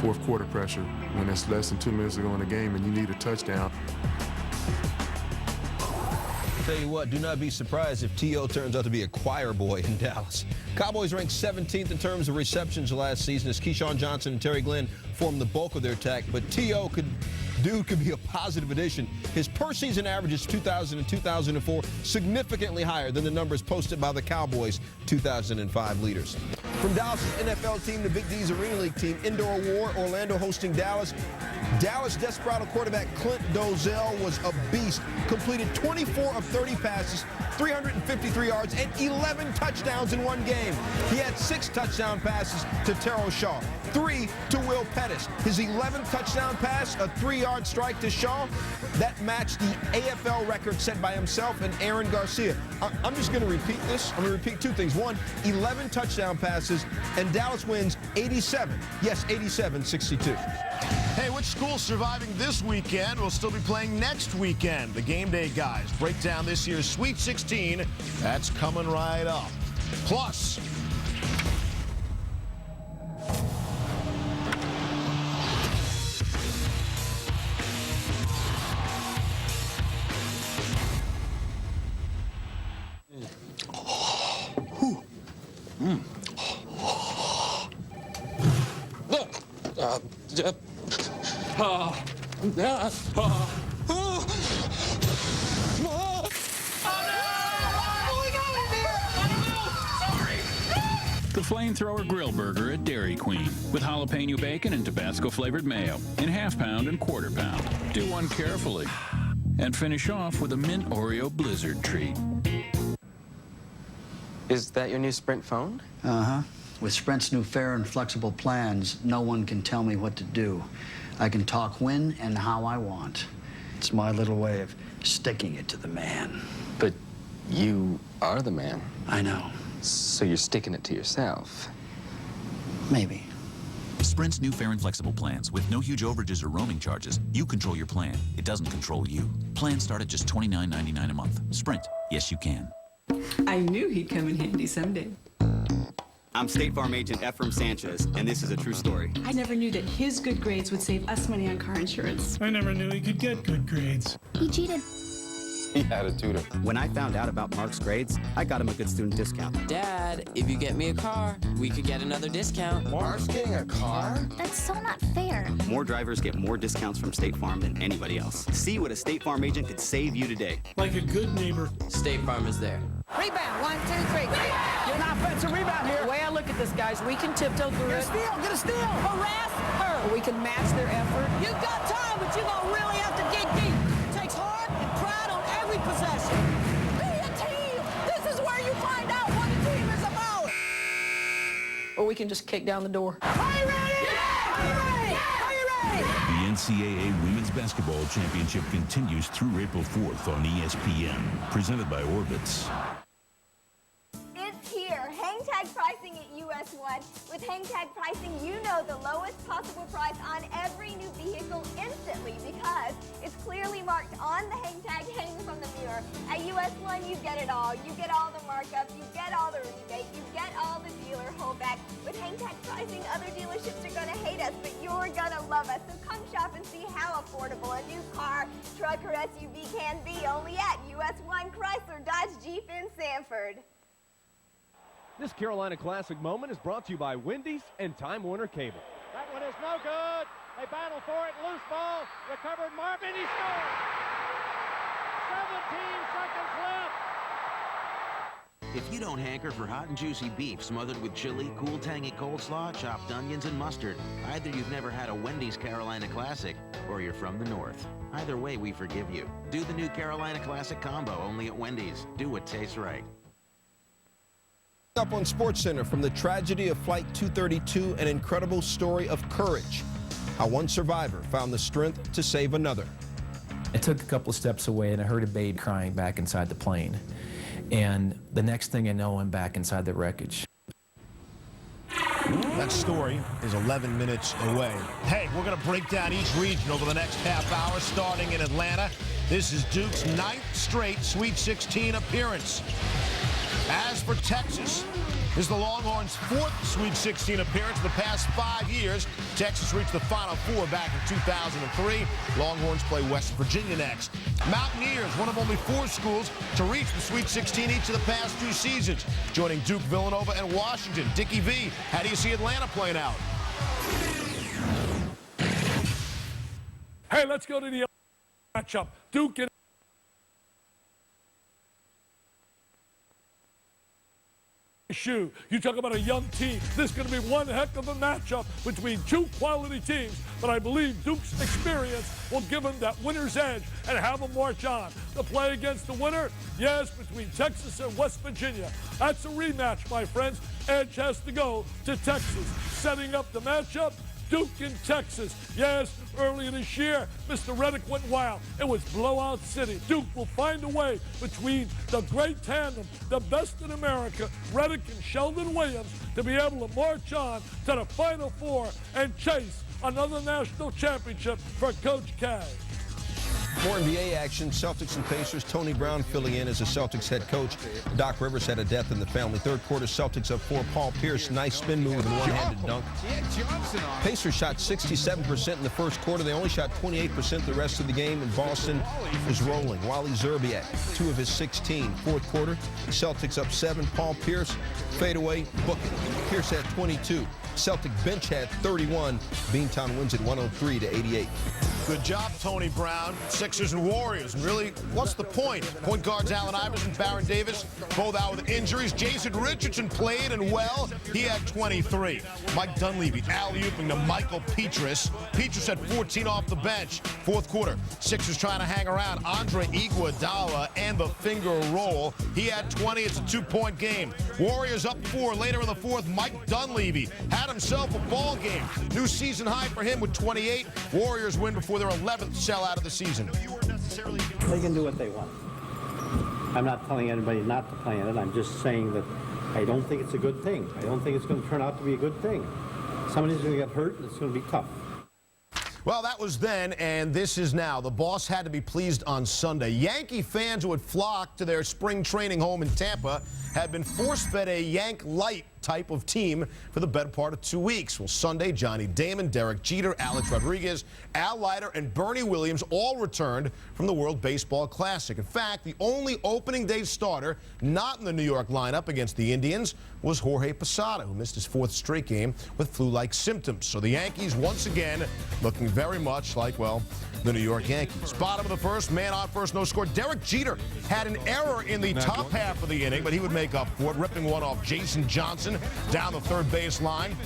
fourth quarter pressure when it's less than 2 minutes to go in the game and you need a touchdown.
Tell you what, do not be surprised if T.O. turns out to be a choir boy in Dallas. Cowboys ranked 17th in terms of receptions last season as Keyshawn Johnson and Terry Glenn formed the bulk of their attack, but T.O. could be a positive addition. His per-season averages 2000 and 2004 significantly higher than the numbers posted by the Cowboys' 2005 leaders. From Dallas' NFL team to Big D's Arena League team, Indoor War, Orlando hosting Dallas. Dallas Desperado quarterback Clint Dozell was a beast, completed 24 of 30 passes, 353 yards, and 11 touchdowns in one game. He had 6 touchdown passes to Terrell Shaw, 3 to Will Pettis. His 11th touchdown pass, a 3-yard 60-yard strike to Shaw, that matched the AFL record set by himself and Aaron Garcia. I'm just going to repeat this. I'm going to repeat two things. One, 11 touchdown passes, and Dallas wins 87. Yes, 87-62.
Hey, which school's surviving this weekend will still be playing next weekend? The Game Day guys break down this year's Sweet 16. That's coming right up. Plus,
The Flamethrower Grill Burger at Dairy Queen with jalapeno bacon and Tabasco flavored mayo in half-pound and quarter-pound. Do one carefully. And finish off with a mint Oreo Blizzard treat.
Is that your new Sprint phone?
Uh-huh. With Sprint's new fair and flexible plans, no one can tell me what to do. I can talk when and how I want. It's my little way of sticking it to the man.
But you are the man.
I know.
So you're sticking it to yourself.
Maybe.
Sprint's new fair and flexible plans with no huge overages or roaming charges. You control your plan. It doesn't control you. Plans start at just $29.99 a month. Sprint. Yes, you can.
I knew he'd come in handy someday.
I'm State Farm Agent Ephraim Sanchez, and this is a true story.
I never knew that his good grades would save us money on car insurance.
I never knew he could get good grades.
He cheated.
He had a tutor. When I found out about Mark's grades, I got him a good student discount.
Dad, if you get me a car, we could get another discount.
Mark's getting a car?
That's so not fair.
More drivers get more discounts from State Farm than anybody else. See what a State Farm agent could save you today.
Like a good neighbor.
State Farm is there.
Rebound, 1, 2, 3. Get an offensive rebound here. The way I look at this, guys, we can tiptoe through it. Get a steal. Harass her. Or we can match their effort. You've got time, but you're going to really have to dig deep. It takes heart and pride on every possession. Be a team. This is where you find out what a team is about. Or we can just kick down the door. Are you ready? Yeah! Are you ready? Yeah! Are you ready?
The NCAA Women's Basketball Championship continues through April 4th on ESPN, presented by Orbitz.
It's here. Hang tag pricing at US One. With hang tag pricing, you know the lowest possible price on every new vehicle instantly because it's clearly marked on the hang tag hanging from the mirror. At US One, you get it all. You get all the markup, you get all the rebate, you get all the dealer holdback. With hang tag pricing, other dealerships are going to hate us, but you're going to love us. So come shop and see how affordable a new car, truck, or SUV can be only at US One Chrysler Dodge Jeep in Sanford.
This Carolina Classic moment is brought to you by Wendy's and Time Warner Cable.
That one is no good. They battle for it. Loose ball. Recovered Marvin. He scored. 17 seconds left.
If you don't hanker for hot and juicy beef smothered with chili, cool tangy coleslaw, chopped onions, and mustard, either you've never had a Wendy's Carolina Classic or you're from the North. Either way, we forgive you. Do the new Carolina Classic combo only at Wendy's. Do what tastes right.
Up on SportsCenter, from the tragedy of Flight 232, an incredible story of courage. How one survivor found the strength to save another.
I took a couple of steps away and I heard a babe crying back inside the plane. And the next thing I know, I'm back inside the wreckage.
That story is 11 minutes away. Hey, we're going to break down each region over the next half hour, starting in Atlanta. This is Duke's 9th straight Sweet 16 appearance. As for Texas, this is the Longhorns' 4th Sweet 16 appearance in the past 5 years. Texas reached the Final Four back in 2003. Longhorns play West Virginia next. Mountaineers, one of only 4 schools to reach the Sweet 16 each of the past 2 seasons. Joining Duke, Villanova, and Washington. Dickie V, how do you see Atlanta playing out?
Hey, let's go to the matchup. Duke and shoe. You talk about a young team. This is going to be one heck of a matchup between 2 quality teams, but I believe Duke's experience will give them that winner's edge and have them march on. To play against the winner, yes, between Texas and West Virginia. That's a rematch, my friends. Edge has to go to Texas. Setting up the matchup, Duke in Texas. Yes, earlier this year, Mr. Reddick went wild. It was blowout city. Duke will find a way between the great tandem, the best in America, Reddick and Sheldon Williams, to be able to march on to the Final Four and chase another national championship for Coach K.
More NBA action. Celtics and Pacers. Tony Brown filling in as the Celtics head coach. Doc Rivers had a death in the family. Third quarter, Celtics up 4. Paul Pierce, nice spin move and one-handed dunk. Pacers shot 67% in the first quarter. They only shot 28% the rest of the game, and Boston was rolling. Wally Zerbiak, 2 of his 16. Fourth quarter, Celtics up 7. Paul Pierce, fadeaway, book it. Pierce had 22. Celtic bench had 31. Beantown wins it 103-88.
Good job, Tony Brown. Sixers and Warriors. And really, what's the point? Point guards Allen Iverson, Baron Davis, both out with injuries. Jason Richardson played and well. He had 23. Mike Dunleavy alley-ooping to Michael Petrus. Petrus had 14 off the bench. Fourth quarter, Sixers trying to hang around. Andre Iguodala and the finger roll. He had 20. It's a 2-point game. Warriors up 4. Later in the fourth, Mike Dunleavy had himself a ball game. New season high for him with 28. Warriors win before their 11th sellout of the season.
They can do what they want. I'm not telling anybody not to play in it. I'm just saying that I don't think it's a good thing. I don't think it's going to turn out to be a good thing. Somebody's going to get hurt, and it's going to be tough.
Well, that was then, and this is now. The boss had to be pleased on Sunday. Yankee fans who had flocked to their spring training home in Tampa had been force-fed a Yank Light type of team for the better part of 2 weeks. Well, Sunday, Johnny Damon, Derek Jeter, Alex Rodriguez, Al Leiter, and Bernie Williams all returned from the World Baseball Classic. In fact, the only opening day starter not in the New York lineup against the Indians was Jorge Posada, who missed his 4th straight game with flu-like symptoms. So the Yankees, once again, looking very much like, well, the New York Yankees. Bottom of the first, man on first, no score. Derek Jeter had an error in the top half of the inning, but he would make up for it, ripping one off Jason Johnson down the third base line.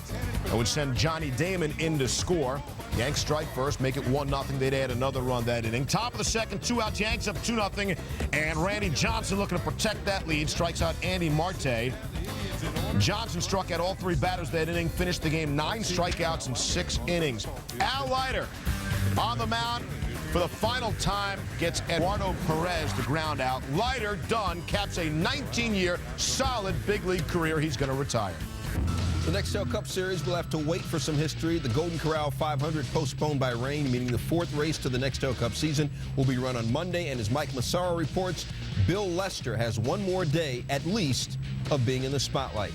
That would send Johnny Damon in to score. Yanks strike first, make it 1-0. They'd add another run that inning. Top of the second, 2 outs. Yanks up 2-0. And Randy Johnson looking to protect that lead. Strikes out Andy Marte. Johnson struck out all 3 batters that inning. Finished the game 9 strikeouts in 6 innings. Al Leiter on the mound for the final time, gets Eduardo Perez the ground out. Leiter done, caps a 19-year solid big league career. He's going to retire.
The Nextel Cup Series will have to wait for some history. The Golden Corral 500 postponed by rain, meaning the 4th race to the Nextel Cup season will be run on Monday. And as Mike Massaro reports, Bill Lester has one more day, at least, of being in the spotlight.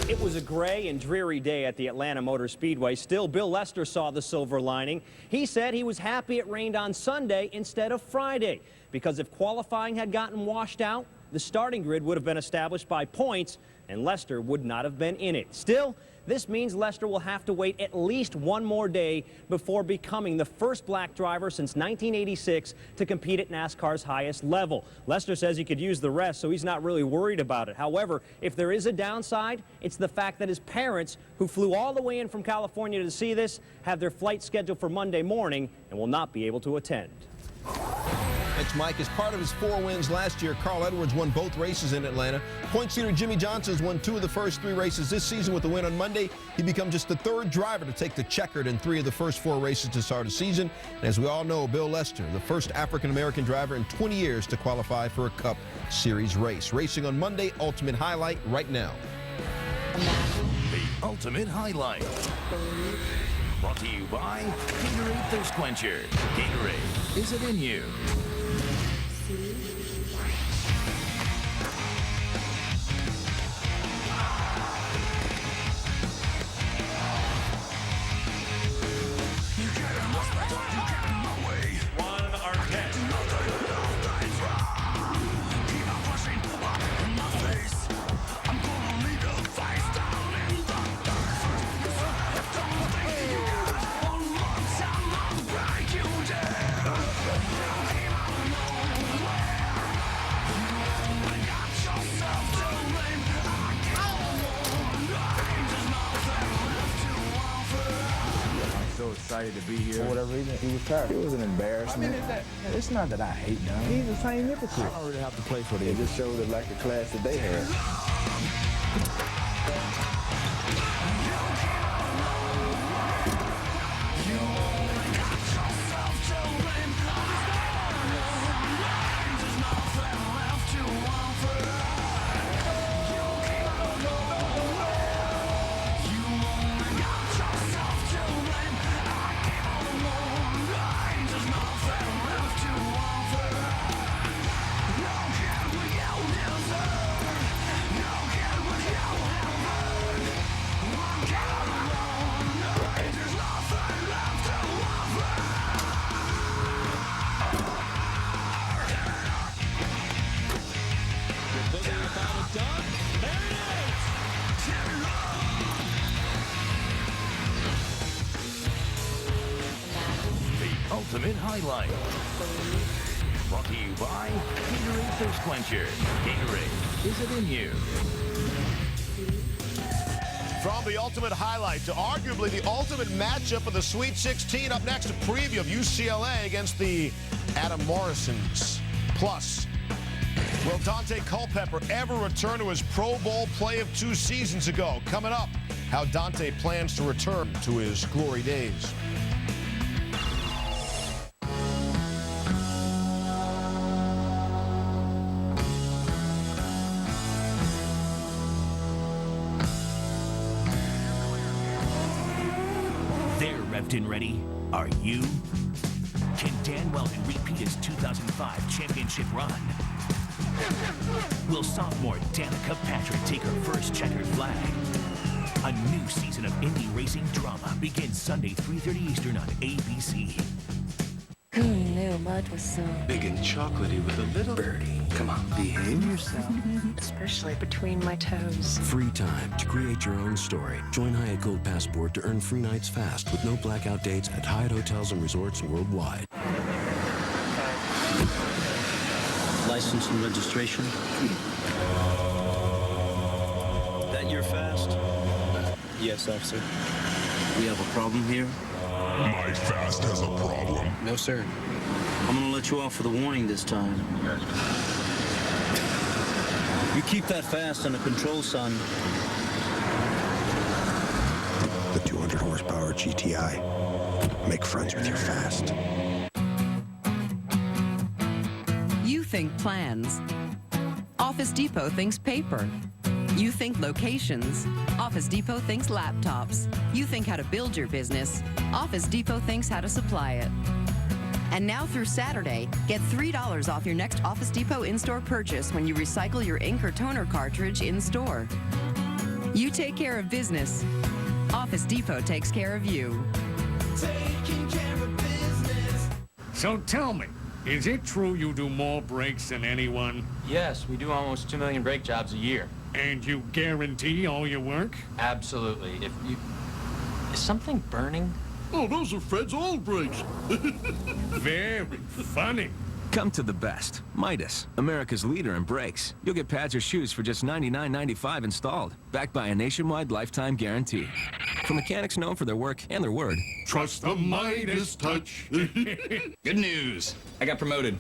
It was a gray and dreary day at the Atlanta Motor Speedway. Still, Bill Lester saw the silver lining. He said he was happy it rained on Sunday instead of Friday, because if qualifying had gotten washed out, the starting grid would have been established by points, and Lester would not have been in it. Still, this means Lester will have to wait at least one more day before becoming the first black driver since 1986 to compete at NASCAR's highest level. Lester says he could use the rest, so he's not really worried about it. However, if there is a downside, it's the fact that his parents, who flew all the way in from California to see this, have their flight scheduled for Monday morning and will not be able to attend.
Thanks, Mike. As part of his 4 wins last year, Carl Edwards won both races in Atlanta. Points leader Jimmy Johnson has won 2 of the first 3 races this season. With the win on Monday, he becomes just the 3rd driver to take the checkered in 3 of the first 4 races to start a season. And as we all know, Bill Lester, the first African-American driver in 20 years to qualify for a Cup Series race. Racing on Monday, ultimate highlight right now.
The ultimate highlight. Brought to you by Gatorade Thirst Quencher. Gatorade, is it in you?
Excited to be here. For whatever reason, he was tired. It was an embarrassment. I mean, it's not that I hate him. He's the same hypocrite. I don't really have to play for them. It just showed the lack of class that they had.
Ultimate Highlight. Brought to you by Gatorade Thirst Quencher. Gatorade, is it in you?
From the Ultimate Highlight to arguably the ultimate matchup of the Sweet 16. Up next, a preview of UCLA against the Adam Morrisons. Plus, will Dante Culpepper ever return to his Pro Bowl play of 2 seasons ago? Coming up, how Dante plans to return to his glory days.
They're revved and ready. Are you? Can Dan Weldon repeat his 2005 championship run? Will sophomore Danica Patrick take her first checkered flag? A new season of Indy racing drama begins Sunday, 3:30 Eastern on ABC.
Who knew mud was so
big and chocolatey with a little birdie? Come on, behave yourself.
especially between my toes.
Free time to create your own story. Join Hyatt Gold Passport to earn free nights fast with no blackout dates at Hyatt hotels and resorts worldwide.
License and registration. That your fast? Yes, officer. We have a problem here.
My fast has a problem.
No, sir. I'm gonna let you off with a warning this time. You keep that fast under control, son.
The 200 horsepower GTI. Make friends with your fast.
You think plans. Office Depot thinks paper. You think locations. Office Depot thinks laptops. You think how to build your business. Office Depot thinks how to supply it. And now through Saturday, get $3 off your next Office Depot in-store purchase when you recycle your ink or toner cartridge in-store. You take care of business. Office Depot takes care of you.
Taking care of business.
So tell me, is it true you do more brakes than anyone?
Yes, we do almost 2 million brake jobs a year.
And you guarantee all your work?
Absolutely. Is something burning?
Oh, those are Fred's old brakes. Very funny.
Come to the best. Midas, America's leader in brakes. You'll get pads or shoes for just $99.95 installed, backed by a nationwide lifetime guarantee. For mechanics known for their work and their word.
Trust the Midas touch.
Good news. I got promoted.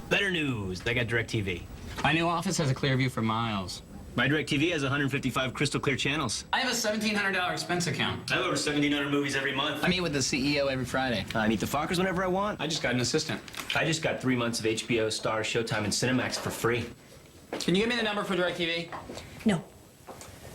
Better news. I got DirecTV. My new office has a clear view for miles. My DirecTV has 155 crystal clear channels. I have a $1,700 expense account. I have over 1,700 movies every month. I meet with the CEO every Friday. I meet the Fockers whenever I want. I just got an assistant. I just got 3 months of HBO, Star, Showtime, and Cinemax for free. Can you give me the number for DirecTV?
No.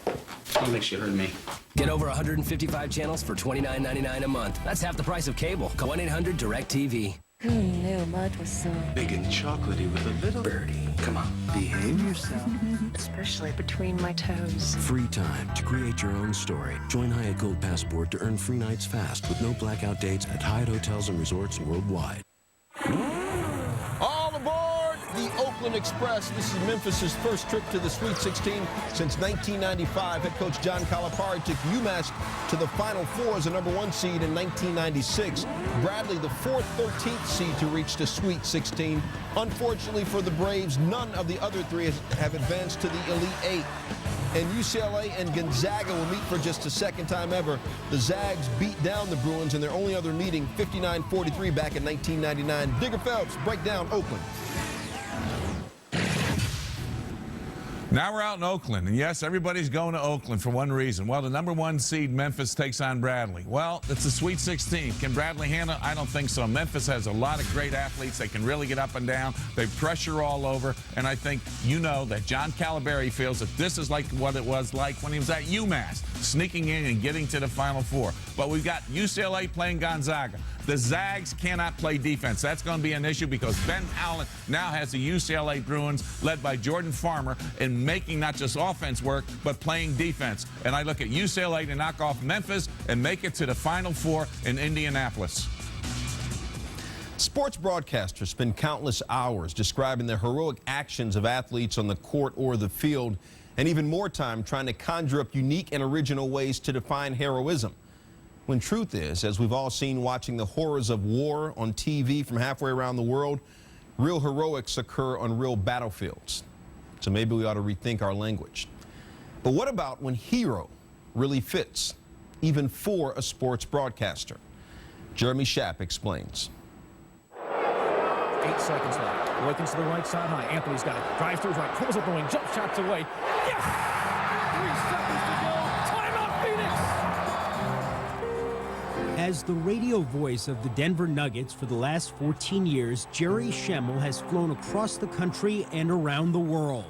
I don't think she heard me.
Get over 155 channels for $29.99 a month. That's half the price of cable. Call 1-800-DIRECTV.
Who knew mud was so
big and chocolatey with a little birdie? Come on, behave yourself.
especially between my toes.
Free time to create your own story. Join Hyatt Gold Passport to earn free nights fast with no blackout dates at Hyatt hotels and resorts worldwide.
All aboard the Oakland Express. This is Memphis' first trip to the Sweet 16 since 1995. Head coach John Calipari took UMass to the Final Four as a #1 seed in 1996. Bradley, the 4th, 13th seed to reach the Sweet 16. Unfortunately for the Braves, none of the other 3 have advanced to the Elite 8. And UCLA and Gonzaga will meet for just the 2nd time ever. The Zags beat down the Bruins in their only other meeting, 59-43, back in 1999. Digger Phelps, break down Oakland.
Now we're out in Oakland, and yes, everybody's going to Oakland for one reason. Well, the #1 seed, Memphis, takes on Bradley. Well, it's the Sweet 16. Can Bradley handle it? I don't think so. Memphis has a lot of great athletes. They can really get up and down. They pressure all over, and I think you know that John Calipari feels that this is like what it was like when he was at UMass, sneaking in and getting to the Final Four. But we've got UCLA playing Gonzaga. The Zags cannot play defense. That's going to be an issue because Ben Howland now has the UCLA Bruins led by Jordan Farmer in making not just offense work, but playing defense. And I look at UCLA to knock off Memphis and make it to the Final Four in Indianapolis.
Sports broadcasters spend countless hours describing the heroic actions of athletes on the court or the field, and even more time trying to conjure up unique and original ways to define heroism. when truth is, as we've all seen watching the horrors of war on TV from halfway around the world, real heroics occur on real battlefields. So maybe we ought to rethink our language. But what about when hero really fits, even for a sports broadcaster? Jeremy Schaap explains.
8 seconds left. Wilkins to the right side high. Anthony's got it. Drives to his right. Pulls up the wing. Jump shots away. Yes! 3 seconds to go. Timeout, Phoenix!
As the radio voice of the Denver Nuggets for the last 14 years, Jerry Schemmel has flown across the country and around the world.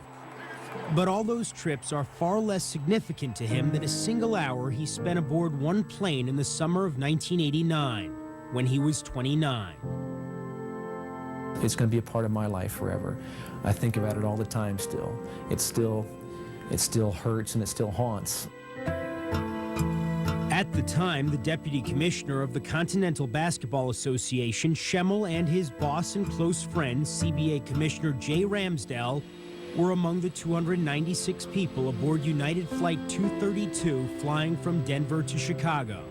But all those trips are far less significant to him than a single hour he spent aboard one plane in the summer of 1989, when he was 29.
It's going to be a part of my life forever. I think about it all the time still. It still hurts and it still haunts.
At the time, the deputy commissioner of the Continental Basketball Association, Schemmel and his boss and close friend, CBA Commissioner Jay Ramsdell, were among the 296 people aboard United Flight 232 flying from Denver to Chicago.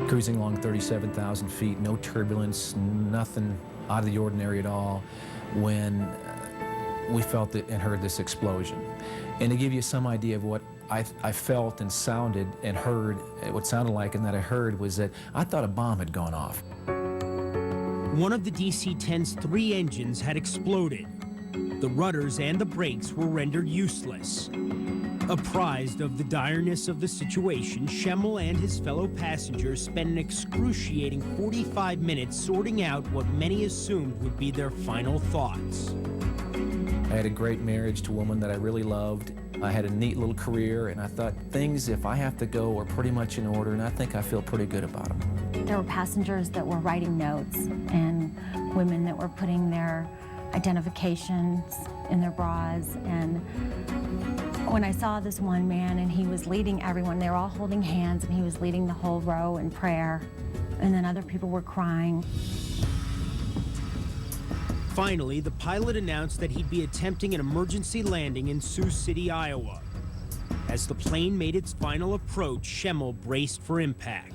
Cruising along 37,000 feet, no turbulence, nothing out of the ordinary at all, when we felt it and heard this explosion. And to give you some idea of what I felt and sounded and heard, what sounded like and that I heard was that I thought a bomb had gone off.
One of the DC-10's 3 engines had exploded. The rudders and the brakes were rendered useless. Apprised of the direness of the situation, Schemmel and his fellow passengers spent an excruciating 45 minutes sorting out what many assumed would be their final thoughts.
I had a great marriage to a woman that I really loved. I had a neat little career, and I thought things, if I have to go, are pretty much in order, and I think I feel pretty good about them.
There were passengers that were writing notes and women that were putting their identifications in their bras. And when I saw this one man and he was leading everyone, they were all holding hands and he was leading the whole row in prayer. And then other people were crying.
Finally, the pilot announced that he'd be attempting an emergency landing in Sioux City, Iowa. As the plane made its final approach, Schemmel braced for impact.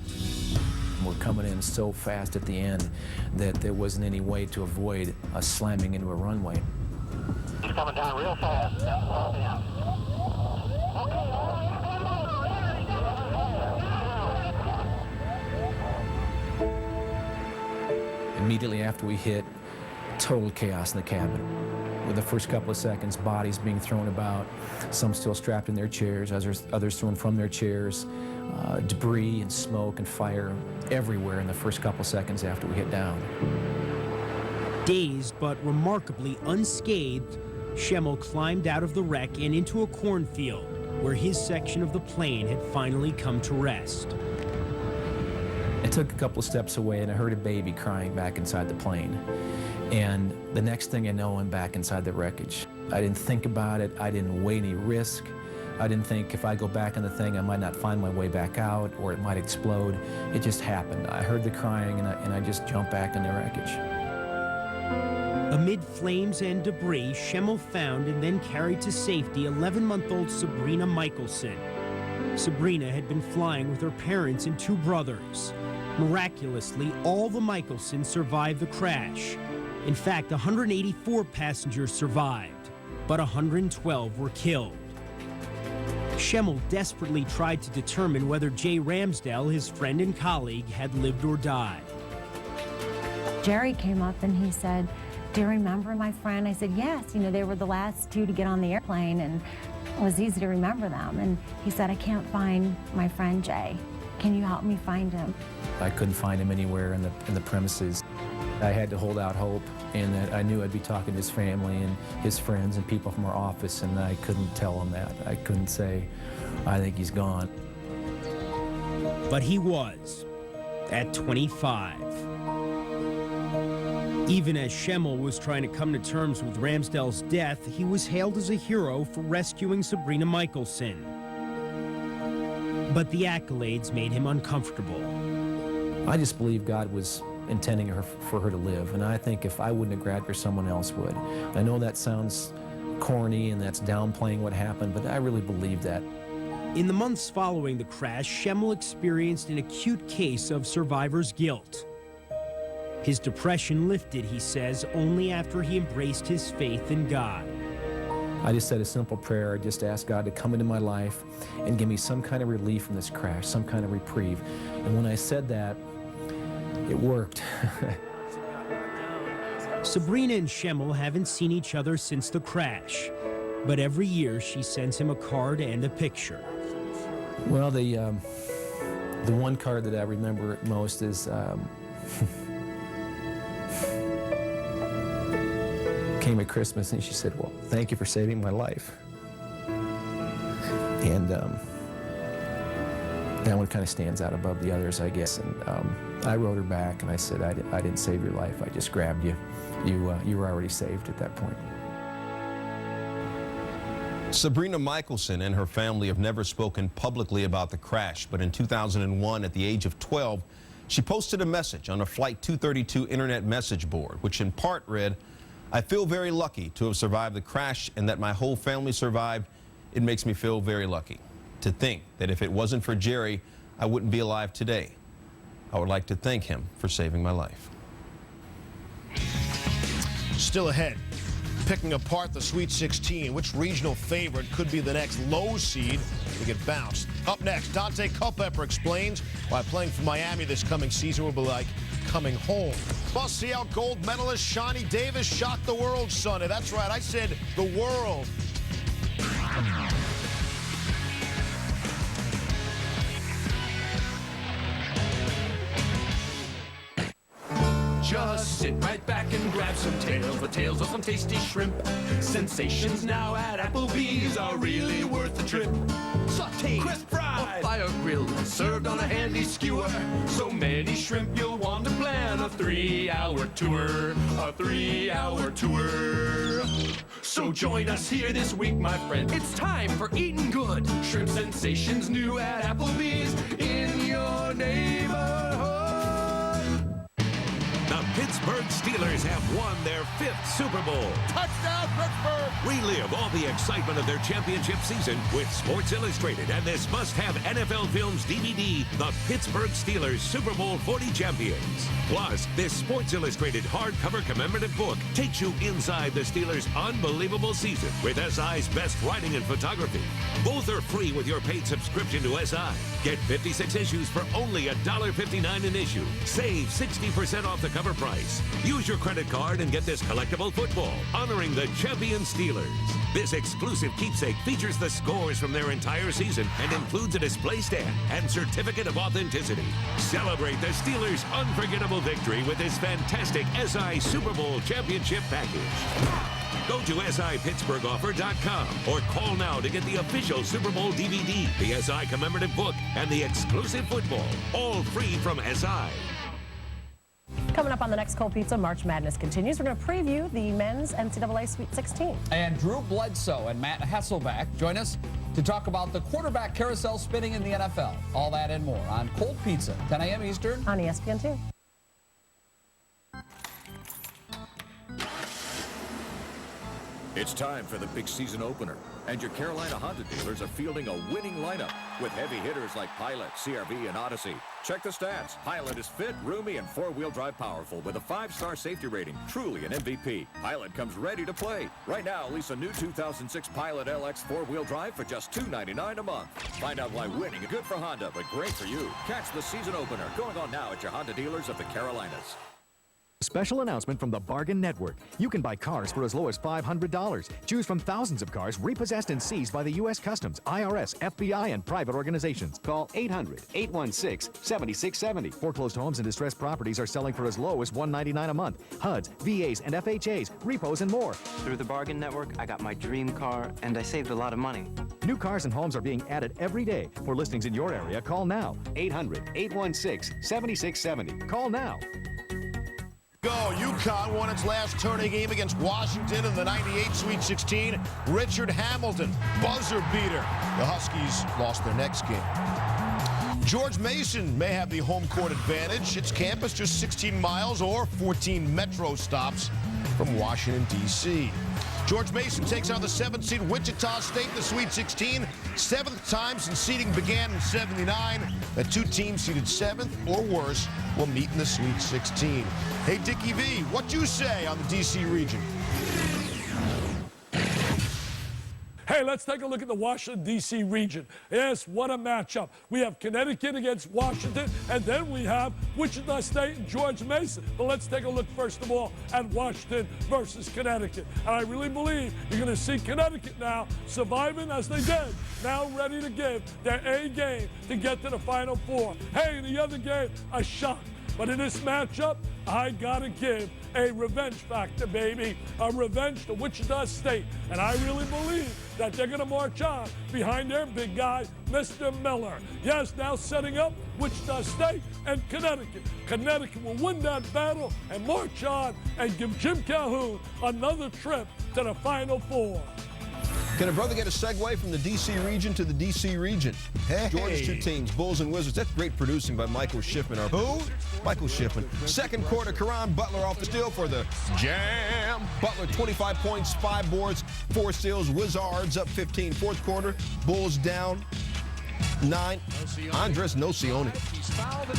We're coming in so fast at the end that there wasn't any way to avoid us slamming into a runway.
He's coming down real fast.
Immediately after we hit, total chaos in the cabin. With the first couple of seconds, bodies being thrown about, some still strapped in their chairs, others thrown from their chairs, debris and smoke and fire everywhere in the first couple of seconds after we hit down.
Dazed but remarkably unscathed, Schemmel climbed out of the wreck and into a cornfield where his section of the plane had finally come to rest.
I took a couple of steps away and I heard a baby crying back inside the plane. And the next thing I know, I'm back inside the wreckage. I didn't think about it. I didn't weigh any risk. I didn't think if I go back on the thing, I might not find my way back out or it might explode. It just happened. I heard the crying and I just jumped back in the wreckage.
Amid flames and debris, Schemmel found and then carried to safety 11-month-old Sabrina Michelson. Sabrina had been flying with her parents and 2 brothers. Miraculously, all the Michelsons survived the crash. In fact, 184 passengers survived, but 112 were killed. Schemmel desperately tried to determine whether Jay Ramsdell, his friend and colleague, had lived or died.
Jerry came up and he said, "Do you remember my friend?" I said, "Yes, you know, they were the last 2 to get on the airplane and it was easy to remember them." And he said, "I can't find my friend Jay. Can you help me find him?"
I couldn't find him anywhere in the premises. I had to hold out hope, and that I knew I'd be talking to his family and his friends and people from our office, and I couldn't tell them that. I couldn't say, "I think he's gone."
But he was, at 25. Even as Schemmel was trying to come to terms with Ramsdell's death, he was hailed as a hero for rescuing Sabrina Michelson. But the accolades made him uncomfortable.
I just believe God was intending for her to live, and I think if I wouldn't have grabbed her, someone else would. I know that sounds corny and that's downplaying what happened, but I really believe that.
In the months following the crash, Schemmel experienced an acute case of survivor's guilt. His depression lifted, he says, only after he embraced his faith in God.
I just said a simple prayer. I just asked God to come into my life and give me some kind of relief from this crash, some kind of reprieve. And when I said that, it worked.
Sabrina and Schemmel haven't seen each other since the crash, but every year she sends him a card and a picture.
Well, the one card that I remember most is came at Christmas, and she said, "Well, thank you for saving my life." And that one kind of stands out above the others, I guess. And I wrote her back, and I said, I didn't save your life. I just grabbed you. You were already saved at that point."
Sabrina Michelson and her family have never spoken publicly about the crash, but in 2001, at the age of 12, she posted a message on a Flight 232 internet message board, which in part read, "I feel very lucky to have survived the crash, and that my whole family survived. It makes me feel very lucky. To think that if it wasn't for Jerry, I wouldn't be alive today. I would like to thank him for saving my life."
Still ahead, picking apart the Sweet 16. Which regional favorite could be the next low seed to get bounced? Up next, Dante Culpepper explains why playing for Miami this coming season will be like coming home. Plus, see how gold medalist Shawnee Davis shocked the world Sunday. That's right, I said the world.
Just sit right back and grab some tails, the tails of some tasty shrimp. Sensations now at Applebee's are really worth the trip. Sauteed, crisp fried, fire grilled, served on a handy skewer. So many shrimp you'll want to plan a 3-hour tour, a 3-hour tour. So join us here this week, my friend. It's time for eating good. Shrimp sensations new at Applebee's in your neighborhood.
The Pittsburgh Steelers have won their 5th Super Bowl.
Touchdown, Pittsburgh!
Relive all the excitement of their championship season with Sports Illustrated and this must-have NFL Films DVD, The Pittsburgh Steelers Super Bowl 40 Champions. Plus, this Sports Illustrated hardcover commemorative book takes you inside the Steelers' unbelievable season with SI's best writing and photography. Both are free with your paid subscription to SI. Get 56 issues for only $1.59 an issue. Save 60% off the cover price. Use your credit card and get this collectible football honoring the champion Steelers. This exclusive keepsake features the scores from their entire season and includes a display stand and certificate of authenticity. Celebrate the Steelers' unforgettable victory with this fantastic SI Super Bowl championship package. Go to SIPittsburghoffer.com or call now to get the official Super Bowl DVD, the SI commemorative book, and the exclusive football, all free from SI.
Coming up on the next Cold Pizza, March Madness continues. We're going to preview the men's NCAA Sweet 16.
And Drew Bledsoe and Matt Hasselbeck join us to talk about the quarterback carousel spinning in the NFL. All that and more on Cold Pizza, 10 a.m. Eastern.
On ESPN2.
It's time for the big season opener, and your Carolina Honda dealers are fielding a winning lineup with heavy hitters like Pilot, CR-V, and Odyssey. Check the stats. Pilot is fit, roomy, and four-wheel drive powerful with a 5-star safety rating. Truly an MVP. Pilot comes ready to play. Right now, lease a new 2006 Pilot LX four-wheel drive for just $299 a month. Find out why winning is good for Honda, but great for you. Catch the season opener going on now at your Honda dealers of the Carolinas.
Special announcement from the Bargain Network. You can buy cars for as low as $500. Choose from thousands of cars repossessed and seized by the U.S. Customs, IRS, FBI, and private organizations. Call 800-816-7670. Foreclosed homes and distressed properties are selling for as low as $199 a month. HUDs, VAs, and FHAs, repos, and more.
Through the Bargain Network, I got my dream car, and I saved a lot of money.
New cars and homes are being added every day. For listings in your area, call now. 800-816-7670. Call now.
Go. UConn won its last tourney game against Washington in the 98 Sweet 16. Richard Hamilton, buzzer beater. The Huskies lost their next game. George Mason may have the home court advantage. Its campus just 16 miles or 14 metro stops from Washington, D.C. George Mason takes on the 7th seed Wichita State in the Sweet 16. 7th time since seeding began in '79 that two teams seeded 7th or worse will meet in the Sweet 16. Hey, Dickie V, what you say on the D.C. region?
Hey, let's take a look at the Washington, D.C. region. Yes, what a matchup. We have Connecticut against Washington, and then we have Wichita State and George Mason. But let's take a look, first of all, at Washington versus Connecticut. And I really believe you're going to see Connecticut now surviving as they did, now ready to give their A game to get to the Final Four. Hey, in the other game, a shock. But in this matchup, I gotta give a revenge factor, baby. A revenge to Wichita State. And I really believe that they're gonna march on behind their big guy, Mr. Miller. Yes, now setting up Wichita State and Connecticut. Connecticut will win that battle and march on and give Jim Calhoun another trip to the Final Four.
Can a brother get a segue from the D.C. region to the D.C. region?
Hey.
Georgia's two teams, Bulls and Wizards. That's great producing by Michael Schiffman. Who? Michael Schiffman. Second quarter, Karan Butler off the steal for the Jam. Butler, 25 points, 5 boards, 4 steals. Wizards up 15. Fourth quarter, Bulls down 9. Andres Nocioni.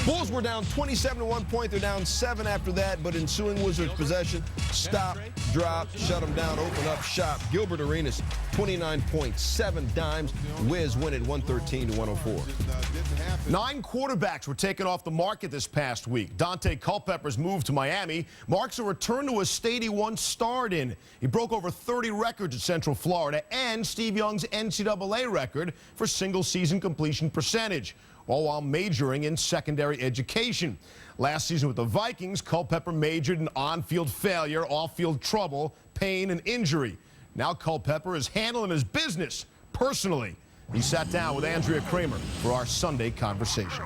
Bulls were down 27 at one point. They're down 7 after that, but ensuing Wizards possession, stop, drop, shut them down, open up, shop. Gilbert Arenas, 29 points, 7 dimes. Wiz win it 113-104.
9 quarterbacks were taken off the market this past week. Dante Culpepper's move to Miami marks a return to a state he once starred in. He broke over 30 records at Central Florida and Steve Young's NCAA record for single-season completion percentage, all while majoring in secondary education. Last season with the Vikings, Culpepper majored in on-field failure, off-field trouble, pain, and injury. Now Culpepper is handling his business personally. He sat down with Andrea Kramer for our Sunday conversation.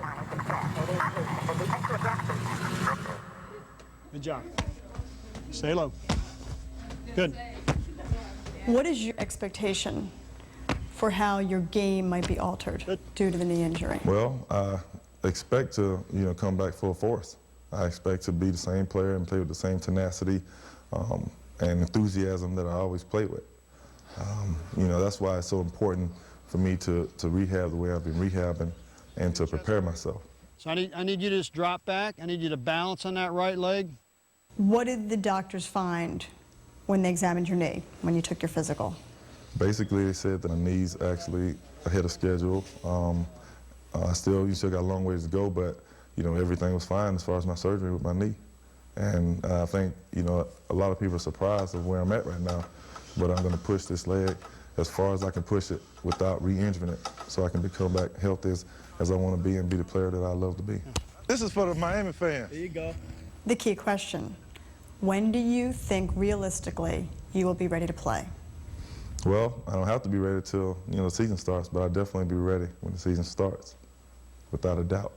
Good job. Stay low. Good.
What is your expectation for how your game might be altered due to the knee injury?
Well, I expect to, come back full force. I expect to be the same player and play with the same tenacity and enthusiasm that I always play with. That's why it's so important for me to rehab the way I've been rehabbing and to prepare myself.
So I need you to just drop back. I need you to balance on that right leg.
What did the doctors find when they examined your knee, when you took your physical?
Basically, they said that my knee's actually ahead of schedule. You still got a long ways to go, but everything was fine as far as my surgery with my knee. And I think a lot of people are surprised of where I'm at right now, but I'm going to push this leg as far as I can push it without re-injuring it, so I can become back healthy as I want to be and be the player that I love to be. This is for the Miami fans.
There you go.
The key question: when do you think realistically you will be ready to play?
Well, I don't have to be ready till the season starts, but I'll definitely be ready when the season starts, without a doubt.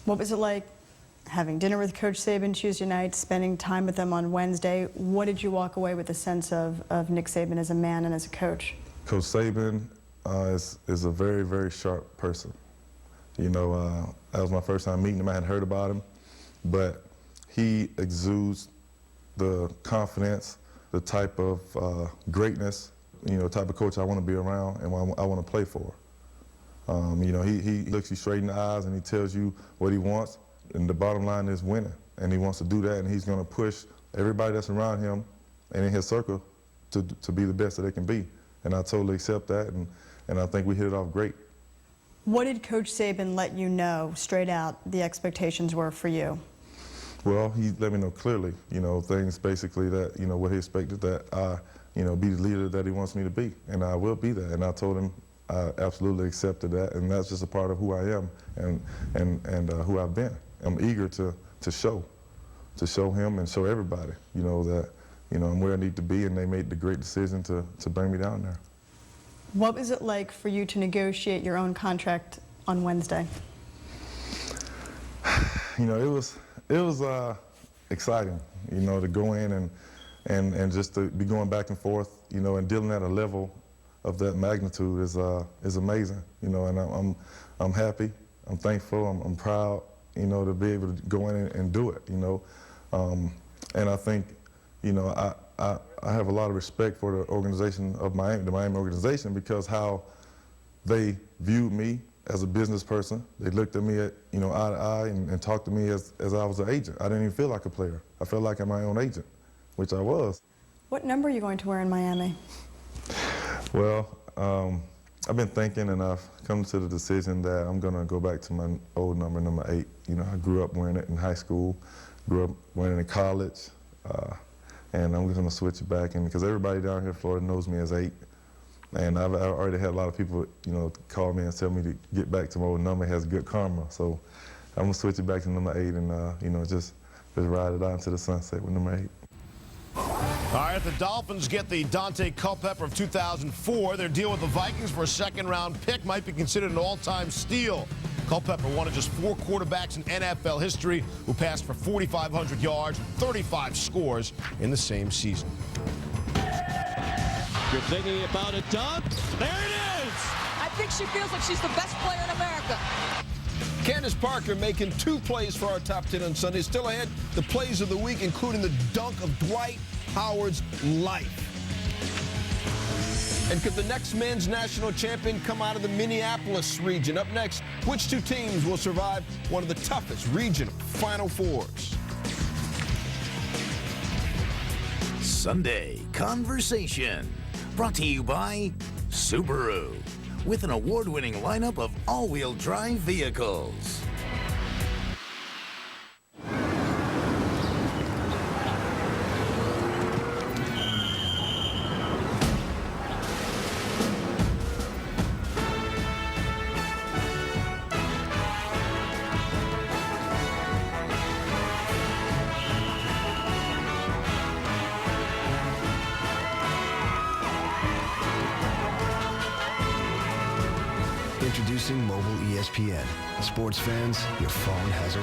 What was it like having dinner with Coach Saban Tuesday night, spending time with them on Wednesday? What did you walk away with a sense of Nick Saban as a man and as a coach?
Coach Saban is a very, very sharp person. That was my first time meeting him. I had heard about him, but he exudes the confidence, the type of greatness, type of coach I want to be around and I want to play for. He looks you straight in the eyes and he tells you what he wants, and the bottom line is winning. And he wants to do that, and he's going to push everybody that's around him and in his circle to be the best that they can be. And I totally accept that, and I think we hit it off great.
What did Coach Saban let you know straight out the expectations were for you?
Well, he let me know clearly, things basically that, what he expected that I, be the leader that he wants me to be, and I will be that. And I told him I absolutely accepted that, and that's just a part of who I am and who I've been. I'm eager to show him and show everybody, that, I'm where I need to be, and they made the great decision to bring me down there.
What was it like for you to negotiate your own contract on Wednesday?
It was exciting, to go in and just to be going back and forth, and dealing at a level of that magnitude is amazing, and I'm happy, I'm thankful, I'm proud, to be able to go in and do it, and I think, I I have a lot of respect for the organization of Miami, the Miami organization, because how they viewed me as a business person. They looked at me eye to eye and talked to me as I was an agent. I didn't even feel like a player. I felt like I'm my own agent, which I was.
What number are you going to wear in Miami?
Well, I've been thinking, and I've come to the decision that I'm going to go back to my old number, number 8. I grew up wearing it in high school, grew up wearing it in college, and I'm just going to switch it back. And because everybody down here in Florida knows me as 8, and I've already had a lot of people, call me and tell me to get back to my old number. It has good karma, so I'm going to switch it back to number 8, and just ride it out into the sunset with number 8.
All right, the Dolphins get the Dante Culpepper of 2004. Their deal with the Vikings for a second-round pick might be considered an all-time steal. Culpepper, one of just 4 quarterbacks in NFL history who passed for 4,500 yards and 35 scores in the same season.
You're thinking about a dunk? There it is!
I think she feels like she's the best player in America.
Candace Parker making 2 plays for our top 10 on Sunday. Still ahead, the plays of the week, including the dunk of Dwight Howard's life. And could the next men's national champion come out of the Minneapolis region? Up next, which 2 teams will survive one of the toughest regional Final Fours?
Sunday Conversation, brought to you by Subaru, with an award-winning lineup of all-wheel drive vehicles.
Introducing mobile ESPN. Sports fans, your phone has a